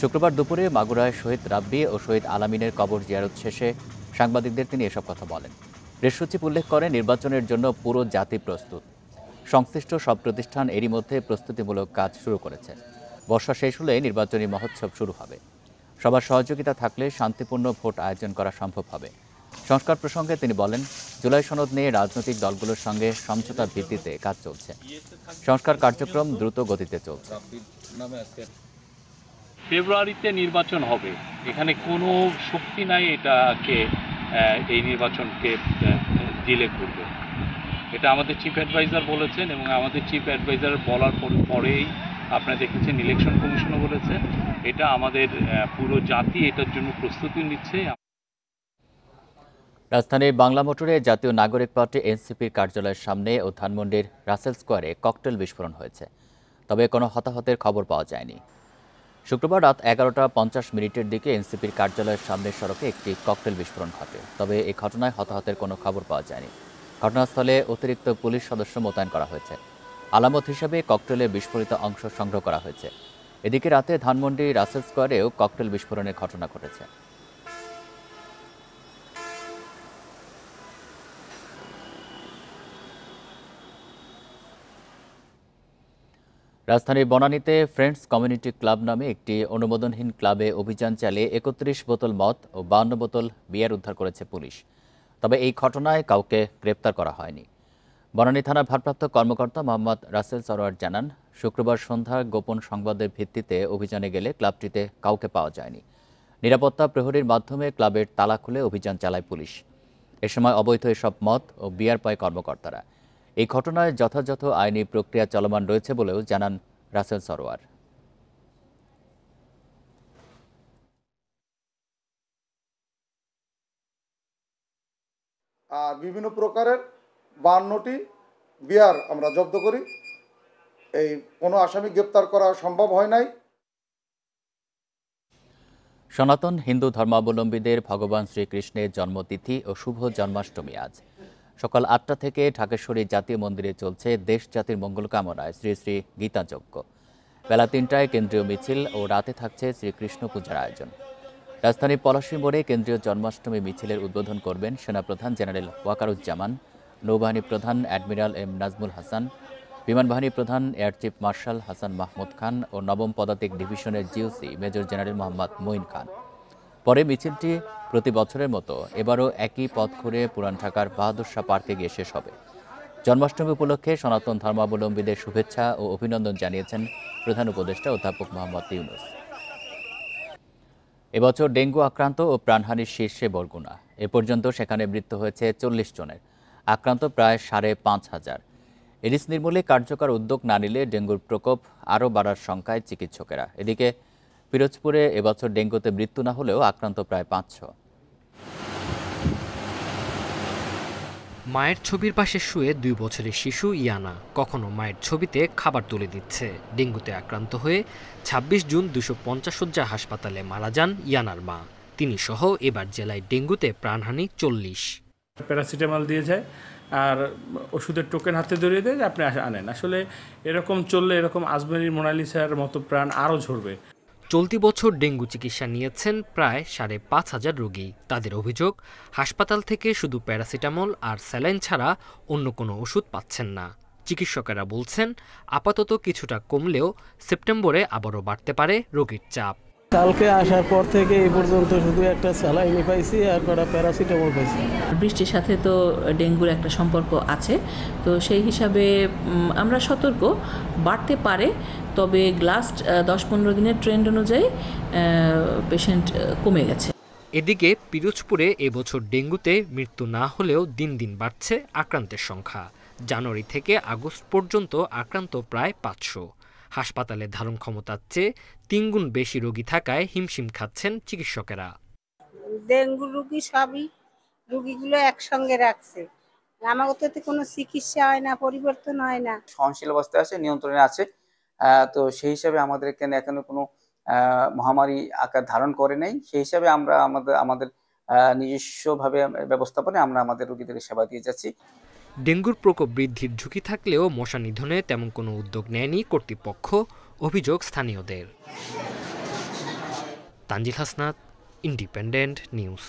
শুক্রবার দুপুরে মাগুরায় শহীদ রাব্বি ও শহীদ আলামিনের কবর জিয়ারত শেষে সাংবাদিকদের তিনি এসব কথা বলেন। প্রেস সচিব উল্লেখ করেন নির্বাচনের জন্য পুরো জাতি প্রস্তুত। সংশ্লিষ্ট সব প্রতিষ্ঠান এরই মধ্যে প্রস্তুতিমূলক কাজ শুরু করেছে। বর্ষা শেষ হলে নির্বাচনী মহোৎসব শুরু হবে। সবার সহযোগিতা থাকলে শান্তিপূর্ণ ভোট আয়োজন করা সম্ভব হবে। সংস্কার প্রসঙ্গে তিনি বলেন, জুলাই সনদ নিয়ে রাজনৈতিক দলগুলোর সঙ্গে সমঝোতার ভিত্তিতে কাজ চলছে। সংস্কার কার্যক্রম দ্রুত গতিতে চলছে। ফেব্রুয়ারিতে নির্বাচন হবে, এখানে কোনো শক্তি নাই এটাকে এই নির্বাচনকে ডিলে করবে। এটা আমাদের চিফ অ্যাডভাইজার বলেছেন এবং আমাদের চিফ অ্যাডভাইজার বলার পরেই আপনারা দেখেছেন ইলেকশন কমিশনও বলেছে। এটা আমাদের পুরো জাতি এটার জন্য প্রস্তুতি নিচ্ছে। রাজধানীর বাংলা মোটরে জাতীয় নাগরিক পার্টি এনসিপির কার্যালয়ের সামনে ও ধানমন্ডির রাসেল স্কোয়ারে ককটেল বিস্ফোরণ হয়েছে, তবে কোনো হতাহতের খবর পাওয়া যায়নি। শুক্রবার রাত 11:50 দিকে এনসিপির কার্যালয়ের সামনের সড়কে একটি ককটেল বিস্ফোরণ ঘটে, তবে এই ঘটনায় হতাহতের কোনো খবর পাওয়া যায়নি। ঘটনাস্থলে অতিরিক্ত পুলিশ সদস্য মোতায়েন করা হয়েছে। আলামত হিসেবে ককটেলের বিস্ফোরিত অংশ সংগ্রহ করা হয়েছে। এদিকে রাতে ধানমন্ডি রাসেল স্কোয়ারেও ককটেল বিস্ফোরণের ঘটনা ঘটেছে। রাজধানীর বনানীতে ফ্রেন্ডস কমিউনিটি ক্লাব নামে একটি অনুমোদনহীন ক্লাবে অভিযান চালিয়ে 31 বোতল মদ ও 52 বোতল বিয়ার উদ্ধার করেছে পুলিশ। তবে এই ঘটনায় কাউকে গ্রেপ্তার করা হয়নি। বনানী থানার ভারপ্রাপ্ত কর্মকর্তা মোহাম্মদ রাসেল সরোয়ার জানান, শুক্রবার সন্ধ্যায় গোপন সংবাদের ভিত্তিতে অভিযানে গেলে ক্লাবটিতে কাউকে পাওয়া যায়নি। নিরাপত্তা প্রহরীর মাধ্যমে ক্লাবের তালা খুলে অভিযান চালায় পুলিশ। এ সময় অবৈধ এসব মদ ও বিয়ার পায় কর্মকর্তারা। এই ঘটনায় যথাযথ আইনি প্রক্রিয়া চলমান রয়েছে বলেও জানান রাসেল সরোয়ার। আর বিভিন্ন প্রকারের 52টি বিয়ার আমরা জব্দ করি। এই কোনো আসামি গ্রেপ্তার করা সম্ভব হয় নাই। সনাতন হিন্দু ধর্মাবলম্বীদের ভগবান শ্রীকৃষ্ণের জন্মতিথি ও শুভ জন্মাষ্টমী আজ সকাল 8টা থেকে ঢাকেশ্বরী জাতীয় মন্দিরে চলছে দেশ জাতির মঙ্গল কামনায় শ্রী শ্রী গীতাযজ্ঞ। বেলা 3টায় কেন্দ্রীয় মিছিল ও রাতে থাকছে শ্রীকৃষ্ণ পূজার আয়োজন। রাজধানীর পলাশী মোড়ে কেন্দ্রীয় জন্মাষ্টমী মিছিলের উদ্বোধন করবেন সেনাপ্রধান জেনারেল ওয়াকারুজ্জামান, নৌবাহিনী প্রধান অ্যাডমিরাল এম নাজমুল হাসান, বিমানবাহিনী প্রধান air chief marshal Hasan Mahmud Khan ও নবম পদাতিক ডিভিশনের GOC major general Mohammad Moin Khan. পরে মিছিলটি প্রতি বছরের মতো এবারও একই পথ ঘুরে পুরান ঢাকার বাহাদুর শাহ পার্কে গিয়ে শেষ হবে। জন্মাষ্টমী উপলক্ষে সনাতন ধর্মাবলম্বীদের শুভেচ্ছা ও অভিনন্দন জানিয়েছেন প্রধান উপদেষ্টা অধ্যাপক মোহাম্মদ ইউনুস। এবছর ডেঙ্গু আক্রান্ত ও প্রাণহানির শীর্ষে বরগুনা। এ পর্যন্ত সেখানে মৃত্যু হয়েছে 40 জনের, আক্রান্ত প্রায় 5,500। এডিস নির্মূলে কার্যকর উদ্যোগ না নিলে ডেঙ্গুর প্রকোপ আরও বাড়ার শঙ্কায় চিকিৎসকেরা। এদিকে পিরোজপুরে এবছর ডেঙ্গুতে মৃত্যু না হলেও আক্রান্ত প্রায় 500। মায়ের ছবির পাশে শুয়ে 2 বছরের শিশু ইয়ানা কখনো মায়ের ছবিতে খাবার তুলে দিচ্ছে। ডেঙ্গুতে আক্রান্ত হয়ে 26 জুন 250 শয্যা হাসপাতালে মারা যান ইয়ানার মা। তিনি সহ এবার জেলায় ডেঙ্গুতে প্রাণহানি 40। প্যারাসিটামল দিয়ে যায় আর ওষুধের টোকেন হাতে ধরিয়ে দেয় যে আপনি আনেন। আসলে এরকম চললে এরকম আজমেরি মোনালিসার মতো প্রাণ আরও ঝরবে। চলতি বছর ডেঙ্গু চিকিৎসা নিয়েছেন প্রায় 5,500 রোগী। তাদের অভিযোগ, হাসপাতাল থেকে শুধু প্যারাসিটামল আর স্যালাইন ছাড়া অন্য কোনো ওষুধ পাচ্ছেন না। চিকিৎসকেরা বলছেন, আপাতত কিছুটা কমলেও সেপ্টেম্বরে আবারও বাড়তে পারে রোগীর চাপ। কালকে আসার পর থেকে এই পর্যন্ত শুধু একটা স্যালাইন পাইছি আর কটা প্যারাসিটামল পাইছি। বৃষ্টির সাথে তো ডেঙ্গুর একটা সম্পর্ক আছে, তো সেই হিসাবে আমরা সতর্ক, বাড়তে পারে। তবে লাস্ট 10-15 দিনের ট্রেন্ড অনুযায়ী পেশেন্ট কমে গেছে। এদিকে পিরোজপুরে এবছর ডেঙ্গুতে মৃত্যু না হলেও দিন দিন বাড়ছে আক্রান্তের সংখ্যা। জানুয়ারি থেকে আগস্ট পর্যন্ত আক্রান্ত প্রায় 500। হাসপাতালে ধারণ ক্ষমতার চেয়ে 3 গুণ বেশি রোগী থাকায় হিমশিম খাচ্ছেন চিকিৎসকেরা। ডেঙ্গু রোগী সবই রোগীগুলো একসঙ্গে রাখছে, আমাদের তো কোনো চিকিৎসা হয় না, পরিবর্তন হয় না। সহনশীল অবস্থায় আছে, নিয়ন্ত্রণে আছে। তো সেই হিসাবে আমাদের এখানে কোনো মহামারী আকার ধারণ করে নাই। সেই হিসাবে আমরা আমাদের নিজস্বভাবে ব্যবস্থাপনায় আমরা আমাদের রোগীদের সেবা দিয়ে যাচ্ছি। ডেঙ্গুর প্রকোপ বৃদ্ধির ঝুঁকি থাকলেও মশা নিধনে তেমন কোনো উদ্যোগ নেয়নি কর্তৃপক্ষ, অভিযোগ স্থানীয়দের। Tanzil Hasnat, independent news.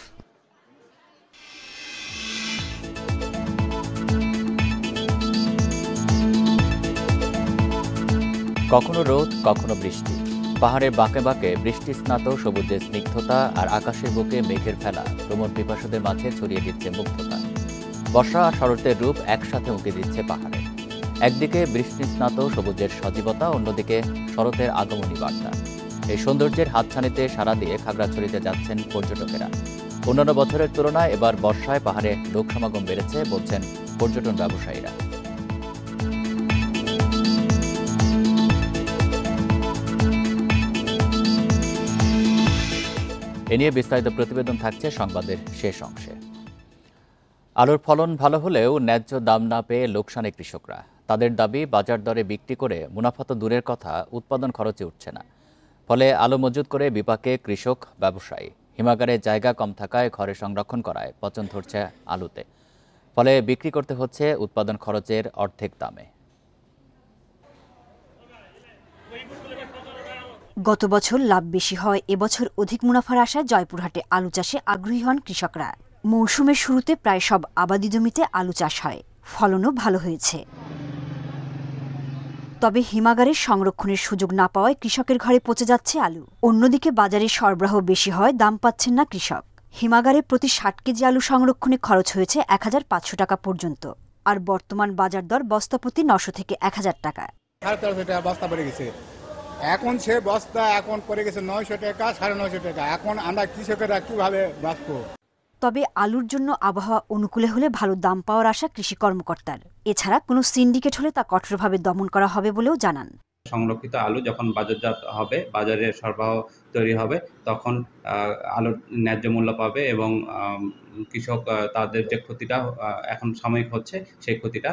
কখনো রোদ, কখনো বৃষ্টি, পাহাড়ে বাঁকে বাঁকে বৃষ্টি স্নাত সবুজের স্নিগ্ধতা আর আকাশের বুকে মেঘের ফেলা ভ্রমণ পিপাসুদের মাঝে ছড়িয়ে দিচ্ছে মুগ্ধতা। বর্ষা আর শরতের রূপ একসাথে উঁকে দিচ্ছে পাহাড়ে। একদিকে বৃষ্টি স্নাত সবুজের সজীবতা, অন্যদিকে শরতের আগমনী বার্তা। এই সৌন্দর্যের হাতছানিতে সাড়া দিয়ে খাগড়াছড়িতে যাচ্ছেন পর্যটকেরা। অন্যান্য বছরের তুলনায় এবার বর্ষায় পাহাড়ে লোক সমাগম বেড়েছে বলছেন পর্যটন ব্যবসায়ীরা। এ নিয়ে বিস্তারিত প্রতিবেদন থাকছে সংবাদের শেষ অংশে। আলুর ফলন ভালো হলেও ন্যায্য দাম না পেয়ে লোকসানে কৃষকরা। তাদের দাবি, বাজার দরে বিক্রি করে মুনাফা তো দূরের কথা, উৎপাদন খরচে উঠছে না। ফলে আলু মজুত করে বিপাকে কৃষক, ব্যবসায়ী। হিমাগারে জায়গা কম থাকায় ঘরে সংরক্ষণ করায় পচন ধরছে আলুতে। ফলে বিক্রি করতে হচ্ছে উৎপাদন খরচের অর্ধেক দামে। গত বছর লাভ বেশি হয় এবছর অধিক মুনাফার আশায় জয়পুরহাটে আলু চাষে আগ্রহী হন কৃষকরা। মৌসুমের শুরুতে প্রায় সব আবাদি জমিতে আলু চাষ হয়, ফলনও ভালো হয়েছে। তবে হিমাগারে সংরক্ষণের সুযোগ না পাওয়ায় কৃষকের ঘরে পচে যাচ্ছে আলু। অন্যদিকে বাজারে সরবরাহ বেশি হয়, দাম পাচ্ছেন না কৃষক। হিমাগারে প্রতি ৬০ কেজি আলু সংরক্ষণে খরচ হয়েছে ১৫০০ টাকা পর্যন্ত। আর বর্তমান বাজার দর বস্তাপ্রতি ৯০০ থেকে ১০০০ টাকা। ১৩০০ টাকা বস্তা পড়ে গেছে। এখন সে বস্তা এখন পড়ে গেছে ৯০০ টাকা, ৯৫০ টাকা। এখন আমরা কৃষকেরা কিভাবে বাঁচবো? তবে আলুর জন্য আবহাওয়া অনুকূলে হলে ভালো দাম পাওয়ার আশা কৃষি কর্মকর্তার। এছাড়া কোনো সিন্ডিকেট হলে তা কঠোরভাবে দমন করা হবে বলেও জানান। সংরক্ষিত আলু যখন বাজারজাত হবে, বাজারে সরবরাহ তৈরি হবে, তখন আলুর ন্যায্য মূল্য পাবে এবং কৃষক তাদের যে ক্ষতিটা এখন সাময়িক হচ্ছে সেই ক্ষতিটা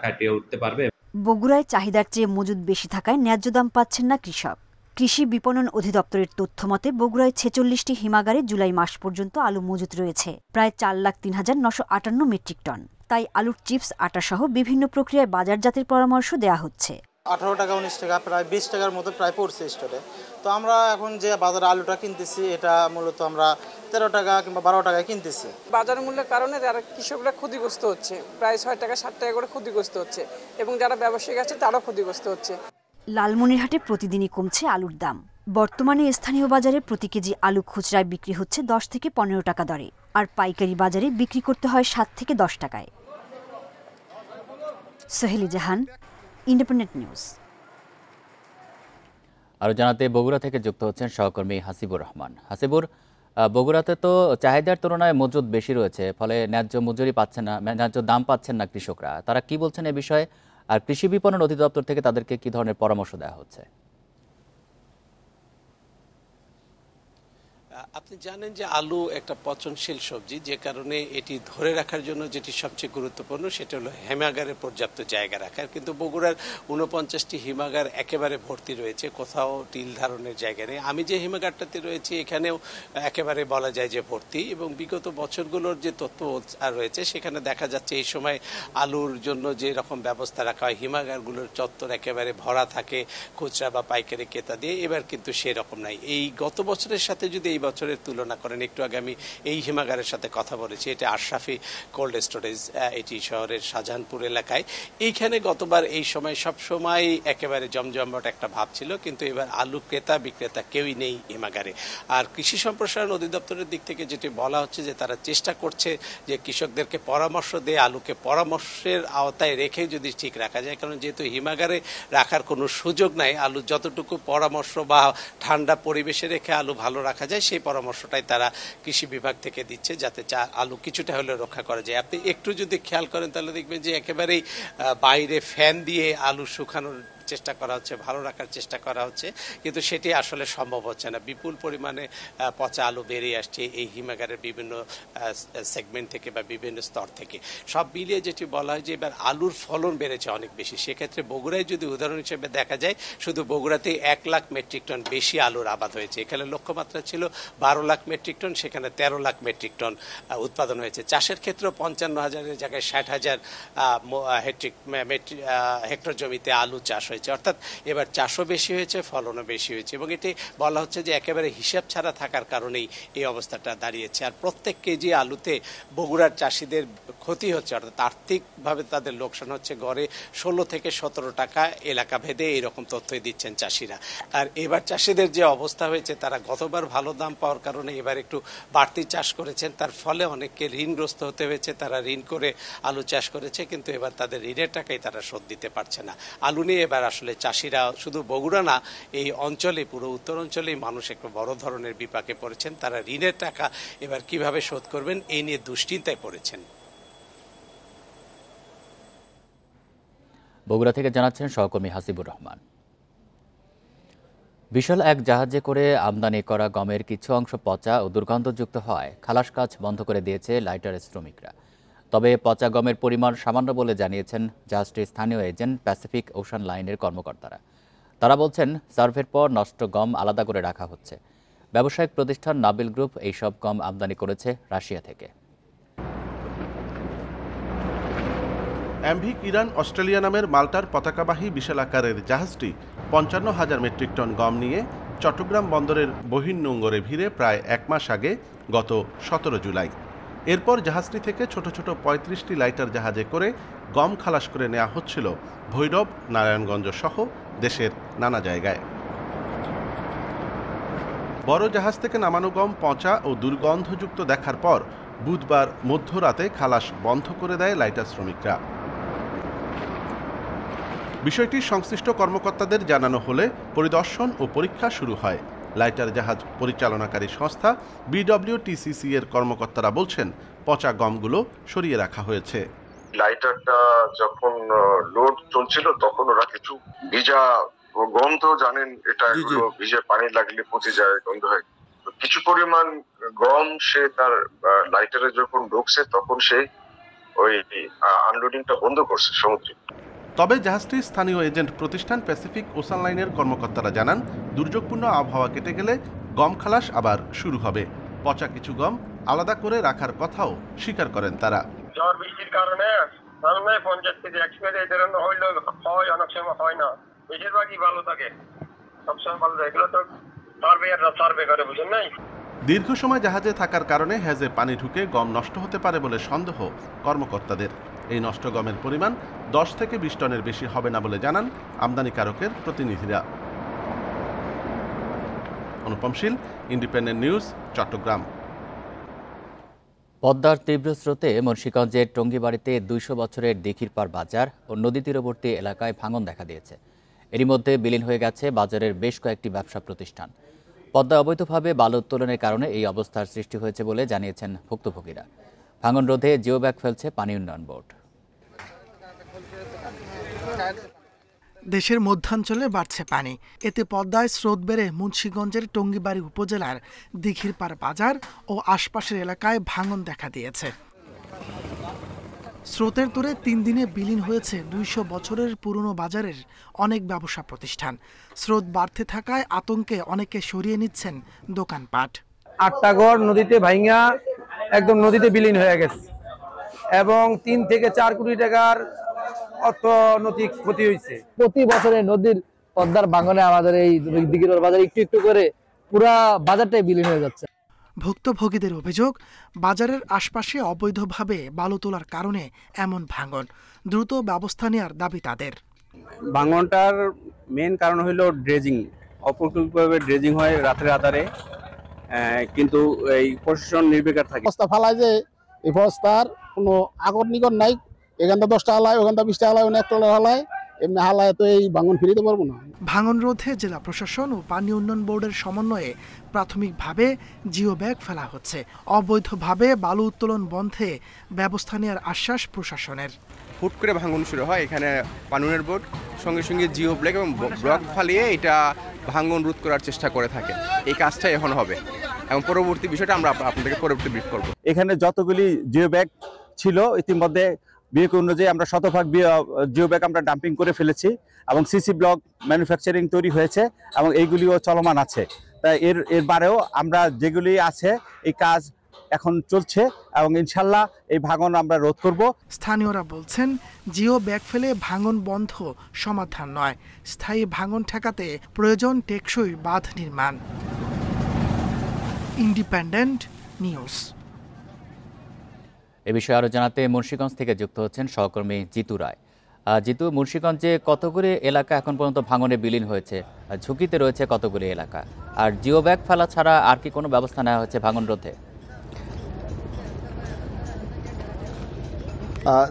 কাটিয়ে উঠতে পারবে। বগুড়ায় চাহিদার চেয়ে মজুদ বেশি থাকায় ন্যায্য দাম পাচ্ছেন না কৃষক। কৃষি বিপণন অধিদপ্তরের তথ্য মতে বগুড়ায় ৪৬টি হিমাগারে জুলাই মাস পর্যন্ত আলু মজুত রয়েছে, প্রায় ৪,০৩,৯৫৮ মেট্রিক টন। তাই আলুর চিপস, আটাসহ বিভিন্ন প্রক্রিয়ায় বাজারজাতের পরামর্শ দেওয়া হচ্ছে। ১৮ টাকা ১৯ টাকা প্রায় ২০ টাকার মতো প্রায় পড়ছে স্টোরে। তো আমরা এখন যে বাজারে আলুটা কিনতেছি এটা মূলত আমরা ১৩ টাকা কিংবা ১২ টাকায় কিনতেছি। বাজার মূল্যের কারণে যারা কৃষকরা ক্ষতিগ্রস্ত হচ্ছে, প্রায় ৬ টাকা ৭ টাকা করে ক্ষতিগ্রস্ত হচ্ছে এবং যারা ব্যবসায়ী আছে তারাও ক্ষতিগ্রস্ত হচ্ছে। লালমনিরহাটে প্রতিদিনই কমছে আলুর দাম। বর্তমানে স্থানীয় বাজারে প্রতি কেজি আলু খুচরায় বিক্রি হচ্ছে ১০ থেকে ১৫ টাকা দরে, আর পাইকারি বাজারে বিক্রি করতে হয় ৭ থেকে ১০ টাকায়। সোহেলি জাহান, ইন্ডিপেন্ডেন্ট নিউজ। আরও জানাতে বগুড়া থেকে যুক্ত হচ্ছেন সহকর্মী হাসিবুর রহমান। হাসিবুর, বগুড়াতে তো চাহিদার তুলনায় মজুদ বেশি রয়েছে, ফলে ন্যায্য মজুরি পাচ্ছেন না, ন্যায্য দাম পাচ্ছেন না কৃষকরা। তারা কি বলছেন এ বিষয়ে, আর কৃষি বিপণন অধিদপ্তর থেকে তাদেরকে কি ধরনের পরামর্শ দেওয়া হচ্ছে? আপনি জানেন যে আলু একটা পচনশীল সবজি, যে কারণে এটি ধরে রাখার জন্য যেটি সবচেয়ে গুরুত্বপূর্ণ সেটা হলো হিমাগারে পর্যাপ্ত জায়গা রাখার। কিন্তু বগুড়ার ৪৯টি হিমাগার একেবারে ভর্তি রয়েছে, কোথাও টিল ধারণের জায়গা নেই। আমি যে হিমাগারটাতে রয়েছি এখানেও একেবারে বলা যায় যে ভর্তি, এবং বিগত বছরগুলোর যে তথ্য রয়েছে সেখানে দেখা যাচ্ছে এই সময় আলুর জন্য যে রকম ব্যবস্থা রাখা হয়, হিমাগারগুলোর চত্বর একেবারে ভরা থাকে খুচরা বা পাইকারি ক্রেতা দিয়ে। এবার কিন্তু সেরকম নাই। এই গত বছরের সাথে যদি এই বছরের তুলনা করেন, একটু আগে আমি এই হিমাগারের সাথে কথা বলেছি, এটা আশরাফি কোল্ড স্টোরেজ, এটি শহরের শাহজাহানপুর এলাকায়। এইখানে গতবার এই সময় সব সময় একেবারে জমজমাট একটা ভাব ছিল, কিন্তু এবার আলু ক্রেতা বিক্রেতা কেউই নেই হিমাগারে। আর কৃষি সম্প্রসারণ অধিদপ্তরের দিক থেকে যেটি বলা হচ্ছে যে তারা চেষ্টা করছে যে কৃষকদেরকে পরামর্শ দিয়ে আলুকে পরামর্শের আওতায় রেখে যদি ঠিক রাখা যায়, কারণ যেহেতু হিমাগারে রাখার কোনো সুযোগ নাই, আলু যতটুকু পরামর্শ বা ঠান্ডা পরিবেশে রেখে আলু ভালো রাখা যায় সেই পরামর্শটাই তারা কৃষি বিভাগ থেকে দিচ্ছে, যাতে আলু কিছুটা হলে রক্ষা করা যায়। আপনি একটু যদি খেয়াল করেন তাহলে দেখবেন যে একেবারেই বাইরে ফ্যান দিয়ে আলু শুকানোর চেষ্টা করা হচ্ছে, ভালো রাখার চেষ্টা করা হচ্ছে, কিন্তু সেটি আসলে সম্ভব হচ্ছে না। বিপুল পরিমাণে পচা আলু বেরিয়ে আসছে এই হিমাগারের বিভিন্ন সেগমেন্ট থেকে বা বিভিন্ন স্তর থেকে। সব মিলিয়ে যেটি বলা হয় যে এবার আলুর ফলন বেড়েছে অনেক বেশি। সেক্ষেত্রে বগুড়ায় যদি উদাহরণ হিসেবে দেখা যায়, শুধু বগুড়াতেই ১ লাখ মেট্রিক টন বেশি আলুর আবাদ হয়েছে। এখানে লক্ষ্যমাত্রা ছিল ১২ লাখ মেট্রিক টন, সেখানে ১৩ লাখ মেট্রিক টন উৎপাদন হয়েছে। চাষের ক্ষেত্রেও ৫৫,০০০-এর জায়গায় ৬০,০০০ হেক্টর জমিতে আলু চাষ হয়েছে, অর্থাৎ এবার চাষও বেশি হয়েছে, ফলনও বেশি হয়েছে, এবং এটি বলা হচ্ছে যে একেবারে হিসাব ছাড়া থাকার কারণেই এই অবস্থাটা দাঁড়িয়েছে। আর প্রত্যেক কেজি আলুতে বগুড়ার চাষিদের ক্ষতি হচ্ছে, অর্থাৎ আর্থিকভাবে তাদের লোকসান হচ্ছে গড়ে 16 থেকে 17 টাকা এলাকা ভেদে, এরকম তথ্যই দিচ্ছেন চাষিরা। আর এবার চাষিদের যে অবস্থা হয়েছে, তারা গতবার ভালো দাম পাওয়ার কারণে এবার একটু বাড়তি চাষ করেছেন, তার ফলে অনেককে ঋণগ্রস্ত হতে হয়েছে। তারা ঋণ করে আলু চাষ করেছে, কিন্তু এবার তাদের ঋণের টাকাই তারা শোধ দিতে পারছে না। আলু নিয়ে এবার আসলে চাষিরা শুধু বগুড়া না, এই অঞ্চলে পুরো উত্তর অঞ্চলেই মানুষ একটু বড় ধরনের বিপাকে পড়েছেন। তারা ঋণের টাকা এবার কিভাবে শোধ করবেন এই নিয়ে দুশ্চিন্তায় পড়েছেন। বগুড়া থেকে জানাচ্ছেন সহকর্মী হাসিবুর রহমান। বিশাল এক জাহাজে করে আমদানি করা গমের কিছু অংশ পচা ও দুর্গন্ধযুক্ত হয় খালাস কাজ বন্ধ করে দিয়েছে লাইটারের শ্রমিকরা। তবে পচা গমের পরিমাণ সামান্য বলে জানিয়েছেন জাহাজটির স্থানীয় এজেন্ট প্যাসিফিক ওশান লাইনের কর্মকর্তারা। তারা বলছেন, সার্ভের পর নষ্ট গম আলাদা করে রাখা হচ্ছে। ব্যবসায়িক প্রতিষ্ঠান নাবিল গ্রুপ এইসব গম আমদানি করেছে রাশিয়া থেকে। এমভি কিরান অস্ট্রেলিয়া নামের মাল্টার পতাকাবাহী বিশাল আকারের জাহাজটি 55,000 মেট্রিক টন গম নিয়ে চট্টগ্রাম বন্দরের বহির্নোঙরে ভিড়ে প্রায় 1 মাস আগে গত 17 জুলাই। এরপর জাহাজটি থেকে ছোট ছোট 35টি লাইটার জাহাজে করে গম খালাস করে নেওয়া হচ্ছিল ভৈরব, নারায়ণগঞ্জ সহ দেশের নানা জায়গায়। বড় জাহাজ থেকে নামানো গম পচা ও দুর্গন্ধযুক্ত দেখার পর বুধবার মধ্যরাতে খালাস বন্ধ করে দেয় লাইটার শ্রমিকরা। বিষয়টি সংশ্লিষ্ট কর্মকর্তাদের জানানো হলে পরিদর্শন ও পরীক্ষা শুরু হয়। লাইটার জাহাজ পরিচালনাকারী সংস্থা বিডব্লিউটিসিসি এর কর্মকর্তারা বলছেন, পচা গমগুলো সরিয়ে রাখা হয়েছে। লাইটারটা যখন লোড চলছিল তখন ওরা কিছু ভিজা গম, তো জানেন এটা ভিজে পানি লাগলে পচে যায়, গন্ধ হয়। কিছু পরিমাণ গম সে তার লাইটারে যখন ঢুকছে তখন সে ওই আনলোডিংটা বন্ধ করছে সমুদ্রে। তবে জাহাজটির স্থানীয় এজেন্ট প্রতিষ্ঠান প্যাসিফিক ওশান লাইনের কর্মকর্তারা জানান, দুর্যোগপূর্ণ আবহাওয়া কেটে গেলে গম খালাস আবার শুরু হবে। পচা কিছু গম আলাদা করে রাখার কথাও স্বীকার করেন তারা। ঝড় বৃষ্টির কারণে 50 কেজি 100 কেজি এই ধরনের হইলে হয়, অনেক সময় হয় না, বেশিরভাগই ভালো থাকে, সবসময় ভালো থাকে। এগুলো তো সার্ভে করে, বুঝেন নাই। দীর্ঘ সময় জাহাজে থাকার কারণে হেজে পানি ঢুকে গম নষ্ট হতে পারে বলে সন্দেহ কর্মকর্তাদের। এই নষ্ট গমের পরিমাণ 10 থেকে 20 টনের বেশি হবে না বলে জানান আমদানিকারকের প্রতিনিধিরা। অনুপম শীল, ইন্ডিপেন্ডেন্ট নিউজ, চট্টগ্রাম। পদ্মার তীব্র স্রোতে মুন্সিগঞ্জের টঙ্গীবাড়িতে 200 বছরের দিঘিরপাড় বাজার ও নদী তীরবর্তী এলাকায় ভাঙন দেখা দিয়েছে। এরই মধ্যে বিলীন হয়ে গেছে বাজারের বেশ কয়েকটি ব্যবসা প্রতিষ্ঠান। পদ্মা অবৈধভাবে বালু উত্তোলনের কারণে এই অবস্থার সৃষ্টি হয়েছে বলে জানিয়েছেন ভুক্তভোগীরা। ভাঙন রোধে জিও ব্যাগ ফেলছে পানি উন্নয়ন বোর্ড। দেশের মধ্যাঞ্চলে বাড়ছে পানি, এতে পদ্মায় স্রোত বেড়ে মুন্সিগঞ্জের টঙ্গীবাড়ি উপজেলার দিঘিরপাড় বাজার ও আশপাশের এলাকায় ভাঙন দেখা দিয়েছে। স্রোতের তোড়ে 3 দিনে বিলীন হয়েছে 200 বছরের পুরনো বাজারের অনেক ব্যবসা প্রতিষ্ঠান। স্রোত বাড়তে থাকায় আতঙ্কে অনেকে সরিয়ে নিচ্ছেন দোকানপাট। 8টা ঘর নদীতে ভাঙা একদম নদীতে বিলীন হয়ে গেছে এবং 3 থেকে 4 কোটি টাকার অর্থনৈতিক ক্ষতি হয়েছে। প্রতি বছরে নদীর পদ্মার ভাঙনে আমাদের এই দিঘিরপাড় বাজার একটু একটু করে পুরা বাজারটাই বিলীন হয়ে যাচ্ছে। ভুক্তভোগীদের অভিযোগ, বাজারের আশপাশে অবৈধভাবে বালু তোলার কারণে এমন ভাঙন। দ্রুত ব্যবস্থা নেওয়ার দাবি তাদের। ভাঙনটার মেইন কারণ হলো ড্রেজিং, অপরিকল্পিতভাবে ড্রেজিং হয় রাতের আধারে, কিন্তু এই প্রশাসন নির্বিকার থাকে। বস্তা ফালায় যে এই বস্তার কোনো আগর নিগর নাই, এখানটা 10টা হালায়, ওখানটা 20টা হালায়, অনেক টলার হালায়, এমনি হালায় তো এই ভাঙন ফিরিতে পারবো না। ভাঙন রোধে জেলা প্রশাসন ও পানি উন্নয়ন বোর্ডের সমন্বয়ে প্রাথমিকভাবে জিও ব্যাগ ফেলা হচ্ছে। অবৈধভাবে বালু উত্তোলন বন্ধে ব্যবস্থা নেওয়ার আশ্বাস প্রশাসনের। হুট করে ভাঙন শুরু হয়, এখানে পানি উন্নয়ন বোর্ড সঙ্গে সঙ্গে জিও ব্যাগ এবং ব্লক ফালিয়ে এটা ভাঙন রোধ করার চেষ্টা করে থাকে। এই কাজটা এখন হবে এবং পরবর্তী বিষয়টা আমরা আপনাদেরকে পরবর্তী ব্রিফ করব। এখানে যতগুলি জিও ব্যাগ ছিল ইতিমধ্যে বিয়োগ অনুযায়ী আমরা 100% জিও ব্যাগ আমরা ডাম্পিং করে ফেলেছি এবং সিসি ব্লক ম্যানুফ্যাকচারিং তৈরি হয়েছে এবং এইগুলিও চলমান আছে। তাই এর বারেও আমরা যেগুলি আছে এই কাজ এখন চলছে এবং ইনশাল্লাহ এই ভাঙন আমরা রোধ করব। স্থানীয়রা বলছেন জিও ব্যাগ ফেলে ভাঙন বন্ধ সমাধান নয়, স্থায়ী ভাঙন ঠেকাতে প্রয়োজন টেকসই বাঁধ নির্মাণ। Independent news. এ বিষয়ে আরো জানাতে মুন্সিগঞ্জ থেকে যুক্ত হচ্ছেন সহকর্মী জিতু রায়। জিতু, মুন্সিগঞ্জে কতগুলি এলাকা এখন পর্যন্ত ভাঙনে বিলীন হয়েছে, ঝুঁকিতে রয়েছে কতগুলি এলাকা, আর জিও ব্যাগ ফেলা ছাড়া আর কি কোনো ব্যবস্থা নেওয়া হচ্ছে ভাঙন রোধে?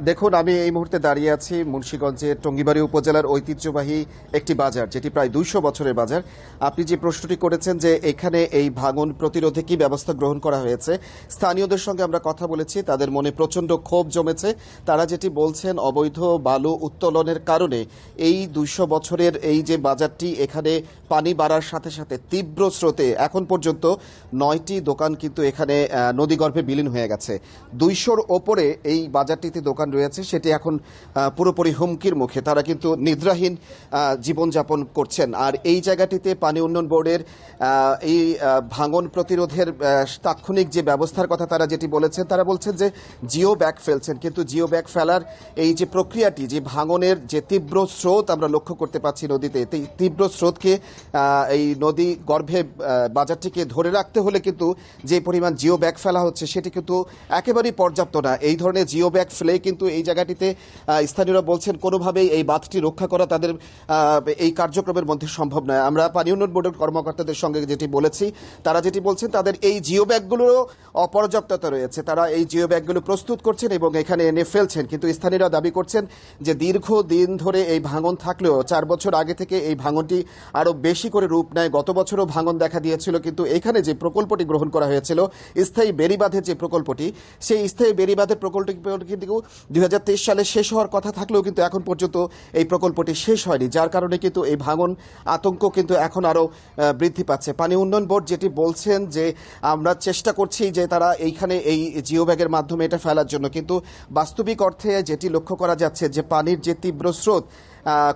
দেখুন, আমি এই মুহূর্তে দাঁড়িয়ে আছি মুন্সিগঞ্জের টঙ্গিবাড়ি উপজেলার ঐতিহ্যবাহী একটি বাজার, যেটি প্রায় 200 বছরের বাজার। আপনি যে প্রশ্নটি করেছেন যে এখানে এই ভাঙন প্রতিরোধে কি ব্যবস্থা গ্রহণ করা হয়েছে, স্থানীয়দের সঙ্গে আমরা কথা বলেছি, তাদের মনে প্রচণ্ড ক্ষোভ জমেছে। তারা যেটি বলছেন, অবৈধ বালু উত্তোলনের কারণে এই 200 বছরের এই যে বাজারটি, এখানে পানি বাড়ার সাথে সাথে তীব্র স্রোতে এখন পর্যন্ত 9টি দোকান কিন্তু এখানে নদীগর্ভে বিলীন হয়ে গেছে। 200-র ওপরে এই বাজারটিতে দোকান রয়েছে, সেটি এখন পুরোপুরি হুমকির মুখে। তারা কিন্তু নিদ্রাহীন জীবনযাপন করছেন। আর এই জায়গাটিতে পানি উন্নয়ন বোর্ডের এই ভাঙন প্রতিরোধের তাৎক্ষণিক যে ব্যবস্থার কথা তারা যেটি বলেছেন, তারা বলছেন যে জিও ব্যাগ ফেলছেন, কিন্তু জিও ব্যাগ ফেলার এই যে প্রক্রিয়াটি, যে ভাঙনের যে তীব্র স্রোত আমরা লক্ষ্য করতে পাচ্ছি নদীতে, তীব্র স্রোতকে এই নদী গর্ভে বাজারটিকে ধরে রাখতে হলে কিন্তু যে পরিমাণ জিও ব্যাগ ফেলা হচ্ছে সেটি কিন্তু একেবারেই পর্যাপ্ত না। এই ধরনের জিও ব্যাগ ফেলে কিন্তু এই জায়গাটিতে স্থানীয়রা বলছেন কোনোভাবেই এই বাঁধটি রক্ষা করা তাদের এই কার্যক্রমের মধ্যে সম্ভব নয়। আমরা পানি উন্নয়ন বোর্ডের কর্মকর্তাদের সঙ্গে যেটি বলেছি, তারা যেটি বলছেন, তাদের এই জিও ব্যাগগুলোরও অপর্যাপ্ততা রয়েছে। তারা এই জিও ব্যাগগুলো প্রস্তুত করছেন এবং এখানে এনে ফেলছেন, কিন্তু স্থানীয়রা দাবি করছেন যে দীর্ঘদিন ধরে এই ভাঙন থাকলেও 4 বছর আগে থেকে এই ভাঙনটি আরও বেশি করে রূপ নেয়। গত বছরও ভাঙন দেখা দিয়েছিল, কিন্তু এখানে যে প্রকল্পটি গ্রহণ করা হয়েছিল, স্থায়ী বেড়িবাঁধের যে প্রকল্পটি, সেই স্থায়ী বেড়িবাঁধের প্রকল্পটি 2023 সালে শেষ হওয়ার কথা থাকলেও কিন্তু এখন পর্যন্ত এই প্রকল্পটি শেষ হয়নি, যার কারণে কিন্তু এই ভাঙন আতঙ্ক কিন্তু এখন আরও বৃদ্ধি পাচ্ছে। পানি উন্নয়ন বোর্ড যেটি বলছেন যে আমরা চেষ্টা করছি যে তারা এইখানে এই জিও ব্যাগের মাধ্যমে এটা ফেলার জন্য, কিন্তু বাস্তবিক অর্থে যেটি লক্ষ্য করা যাচ্ছে যে পানির যে তীব্র স্রোত,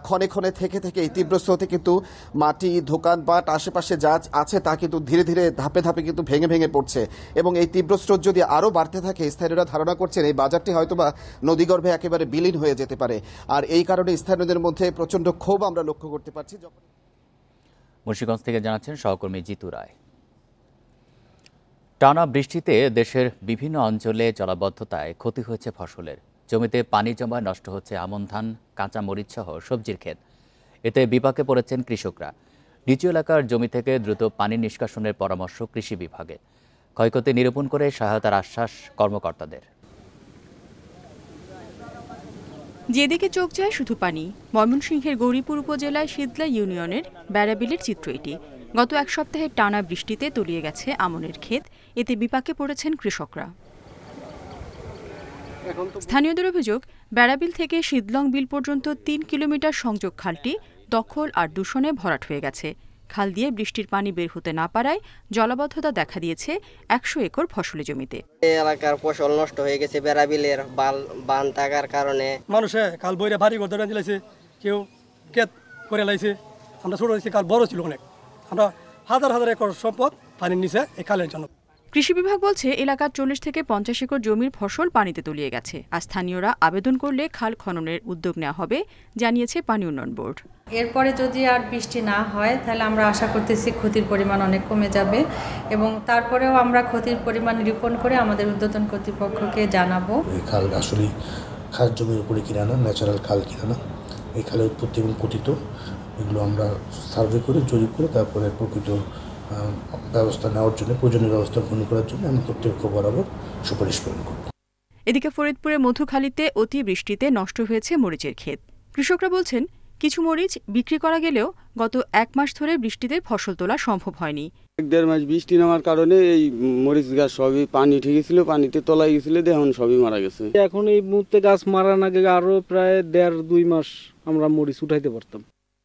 ক্ষণে ক্ষণে থেকে এই তীব্র স্রোতে কিন্তু মাটি, দোকানপাট, আশেপাশে যা আছে তা কিন্তু ধীরে ধীরে ধাপে ধাপে কিন্তু ভেঙে ভেঙে পড়ছে। এবং এই তীব্র স্রোত যদি আরও বাড়তে থাকে, স্থানীয়রা ধারণা করছেন এই বাজারটি হয়তোবা নদীগর্ভে একেবারে বিলীন হয়ে যেতে পারে। আর এই কারণে স্থানীয়দের মধ্যে প্রচণ্ড ক্ষোভ আমরা লক্ষ্য করতে পারছি। মুন্সিগঞ্জ থেকে জানাচ্ছেন সহকর্মী জিতু রায়। টানা বৃষ্টিতে দেশের বিভিন্ন অঞ্চলে জলাবদ্ধতায় ক্ষতি হয়েছে ফসলের। জমিতে পানি জমায় নষ্ট হচ্ছে আমন ধান, কাঁচা মরিচ সহ সবজির ক্ষেত। এতে বিপাকে পড়েছেন কৃষকরা। নিচু এলাকার জমি থেকে দ্রুত পানি নিষ্কাশনের পরামর্শ কৃষি বিভাগে। ক্ষয়ক্ষতি নিরূপণ করে সহায়তার আশ্বাস কর্মকর্তাদের। যেদিকে চোখ যায় শুধু পানি। ময়মনসিংহের গৌরীপুর উপজেলায় শীতলা ইউনিয়নের বেড়াবিলের চিত্র এটি। গত 1 সপ্তাহের টানা বৃষ্টিতে তলিয়ে গেছে আমনের ক্ষেত। এতে বিপাকে পড়েছেন কৃষকরা। স্থানীয়দের অভিযোগ, বেড়াবিল থেকে শীতলং বিল পর্যন্ত 3 কিলোমিটার সংযোগ খালটি দখল আর দূষণে ভরাট হয়ে গেছে। খাল দিয়ে বৃষ্টির পানি বের হতে না পারায় জলাবদ্ধতা দেখা দিয়েছে 100 একর ফসলি জমিতে। এলাকার ফসল নষ্ট হয়ে গেছে বেড়াবিলের বান থাকার কারণে। মানুষে কাল বইরা ভারী গদর দিলাইছে, কেউ কেত করে লাইছে। আমরা ছোট কাল বড় ছিল অনেক, আমরা হাজার হাজার একর সম্পদ পানির নিচে এই খালের জন্য। কৃষি বিভাগ বলছে এলাকার 40 থেকে 50 একর জমির ফসল পানিতে তলিয়ে গেছে। আর স্থানীয়রা আবেদন করলে খাল খননের উদ্যোগ নেওয়া হবে, জানিয়েছে পানি উন্নয়ন বোর্ড। এরপরে যদি আর বৃষ্টি না হয় তাহলে আমরা আশা করতেছি ক্ষতির পরিমাণ অনেক কমে যাবে এবং তারপরেও আমরা ক্ষতির পরিমাণ নিরূপণ করে আমাদের ঊর্ধ্বতন কর্তৃপক্ষকে জানাবো। এই খাল আসলে খাস জমির উপরে কিনা না, ন্যাচারাল খাল কিনা না, এই খালের উৎপত্তি এবং পতিত এগুলো আমরা সার্ভে করে জরিপ করে তারপরে প্রকৃত ব্যবস্থা নেওয়ার জন্য, প্রয়োজনীয় ব্যবস্থা গ্রহণ করার জন্য আমি কর্তৃপক্ষ বরাবর সুপারিশ প্রেরণ করব। এদিকে ফরিদপুরে মধুখালীতে অতি বৃষ্টিতে নষ্ট হয়েছে মরিচের ক্ষেত। কৃষকরা বলছেন কিছু মরিচ বিক্রি করা গেলেও গত 1 মাস ধরে বৃষ্টিতে ফসল তোলা সম্ভব হয়নি। 1-1.5 মাস বৃষ্টি নামার কারণে এই মরিচ গাছ সবই পানি ঠিক ছিল, পানিতে তলায় গেছিল, এখন সবই মারা গেছে। এখন এই মুহূর্তে গাছ মারার আগে আরো প্রায় 1.5-2 মাস আমরা মরিচ উঠাইতে পারতাম।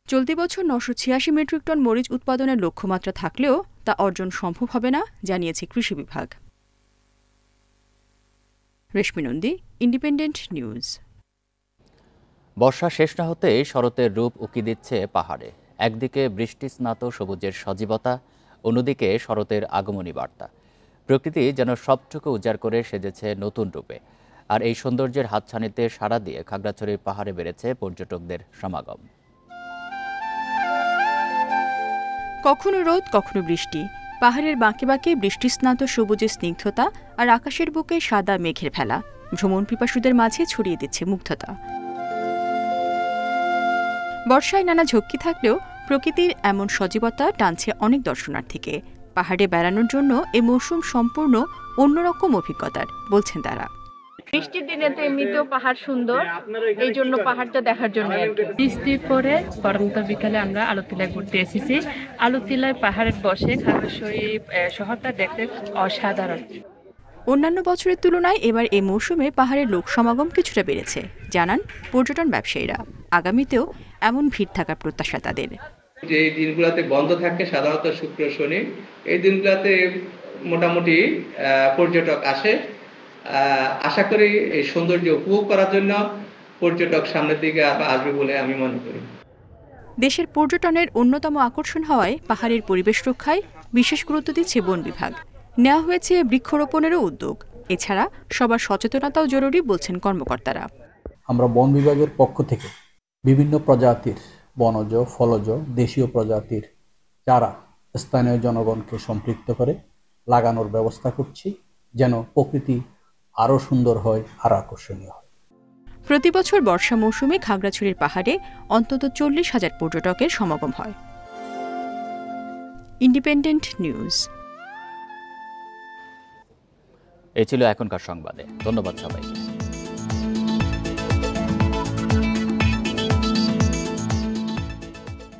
চলতি বছর 986 মেট্রিক টন মরিচ উৎপাদনের লক্ষ্যমাত্রা থাকলেও তা অর্জন সম্ভব হবে না, জানিয়েছে কৃষি বিভাগ। রেশমি নন্দী, ইন্ডিপেন্ডেন্ট নিউজ। বর্ষা শেষ না হতেই শরতের রূপ উকি দিচ্ছে পাহাড়ে। একদিকে বৃষ্টি স্নাত সবুজের সজীবতা, অন্যদিকে শরতের আগমনী বার্তা। প্রকৃতি যেন সবটুকু উজাড় করে সেজেছে নতুন রূপে। আর এই সৌন্দর্যের হাতছানিতে সাড়া দিয়ে খাগড়াছড়ির পাহাড়ে বেড়েছে পর্যটকদের সমাগম। কখনো রোদ, কখনো বৃষ্টি। পাহাড়ের বাঁকে বাঁকে বৃষ্টিস্নাত সবুজের স্নিগ্ধতা আর আকাশের বুকে সাদা মেঘের ভেলা ভ্রমণ পিপাসুদের মাঝে ছড়িয়ে দিচ্ছে মুগ্ধতা। বর্ষায় নানা ঝক্কি থাকলেও প্রকৃতির এমন সজীবতা টানছে অনেক দর্শনার্থীকে। পাহাড়ে বেড়ানোর জন্য এ মৌসুম সম্পূর্ণ অন্যরকম অভিজ্ঞতার, বলছেন তারা। বৃষ্টির দিনে তো এমনিতেও পাহাড় সুন্দর, এই জন্য পাহাড়টা দেখার জন্য। বৃষ্টির পরে পরন্ত বিকালে আমরা আলুতিলায় ঘুরতে এসেছি। আলুতিলায় পাহাড়ের বসে খাগড়াছড়ি শহরটা দেখতে অসাধারণ। অন্যান্য বছরের তুলনায় এবার এই মৌসুমে পাহাড়ের লোক সমাগম কিছুটা বেড়েছে, জানান পর্যটন ব্যবসায়ীরা। আগামীতেও এমন ভিড় থাকার প্রত্যাশা তাদের। যে দিনগুলোতে বন্ধ থাকে সাধারণত শুক্র শনি, এই দিনগুলোতে মোটামুটি পর্যটক আসে। আশা করি এই সৌন্দর্য উপভোগ করার জন্য পর্যটক সামনের দিকে আসবে বলে আমি মনে করি। দেশের পর্যটনের অন্যতম আকর্ষণ হওয়ায় পাহাড়ের পরিবেশ রক্ষায় বিশেষ গুরুত্ব দিচ্ছে বন বিভাগ। নেওয়া হয়েছে বৃক্ষরোপণেরও উদ্যোগ। এছাড়া সবার সচেতনতাও জরুরি, বলছেন কর্মকর্তারা। আমরা বন বিভাগের পক্ষ থেকে বিভিন্ন প্রজাতির বনজ, ফলজ, দেশীয় প্রজাতির চারা স্থানীয় জনগণকে সম্পৃক্ত করে লাগানোর ব্যবস্থা করছি, যেন প্রকৃতি আরও সুন্দর হয়, আরও আকর্ষণীয় হয়। প্রতি বছর বর্ষা মৌসুমে খাগড়াছড়ির পাহাড়ে অন্তত 40,000 পর্যটকের সমাগম হয়। Independent news. এই ছিল এখনকার সংবাদে। ধন্যবাদ সবাইকে।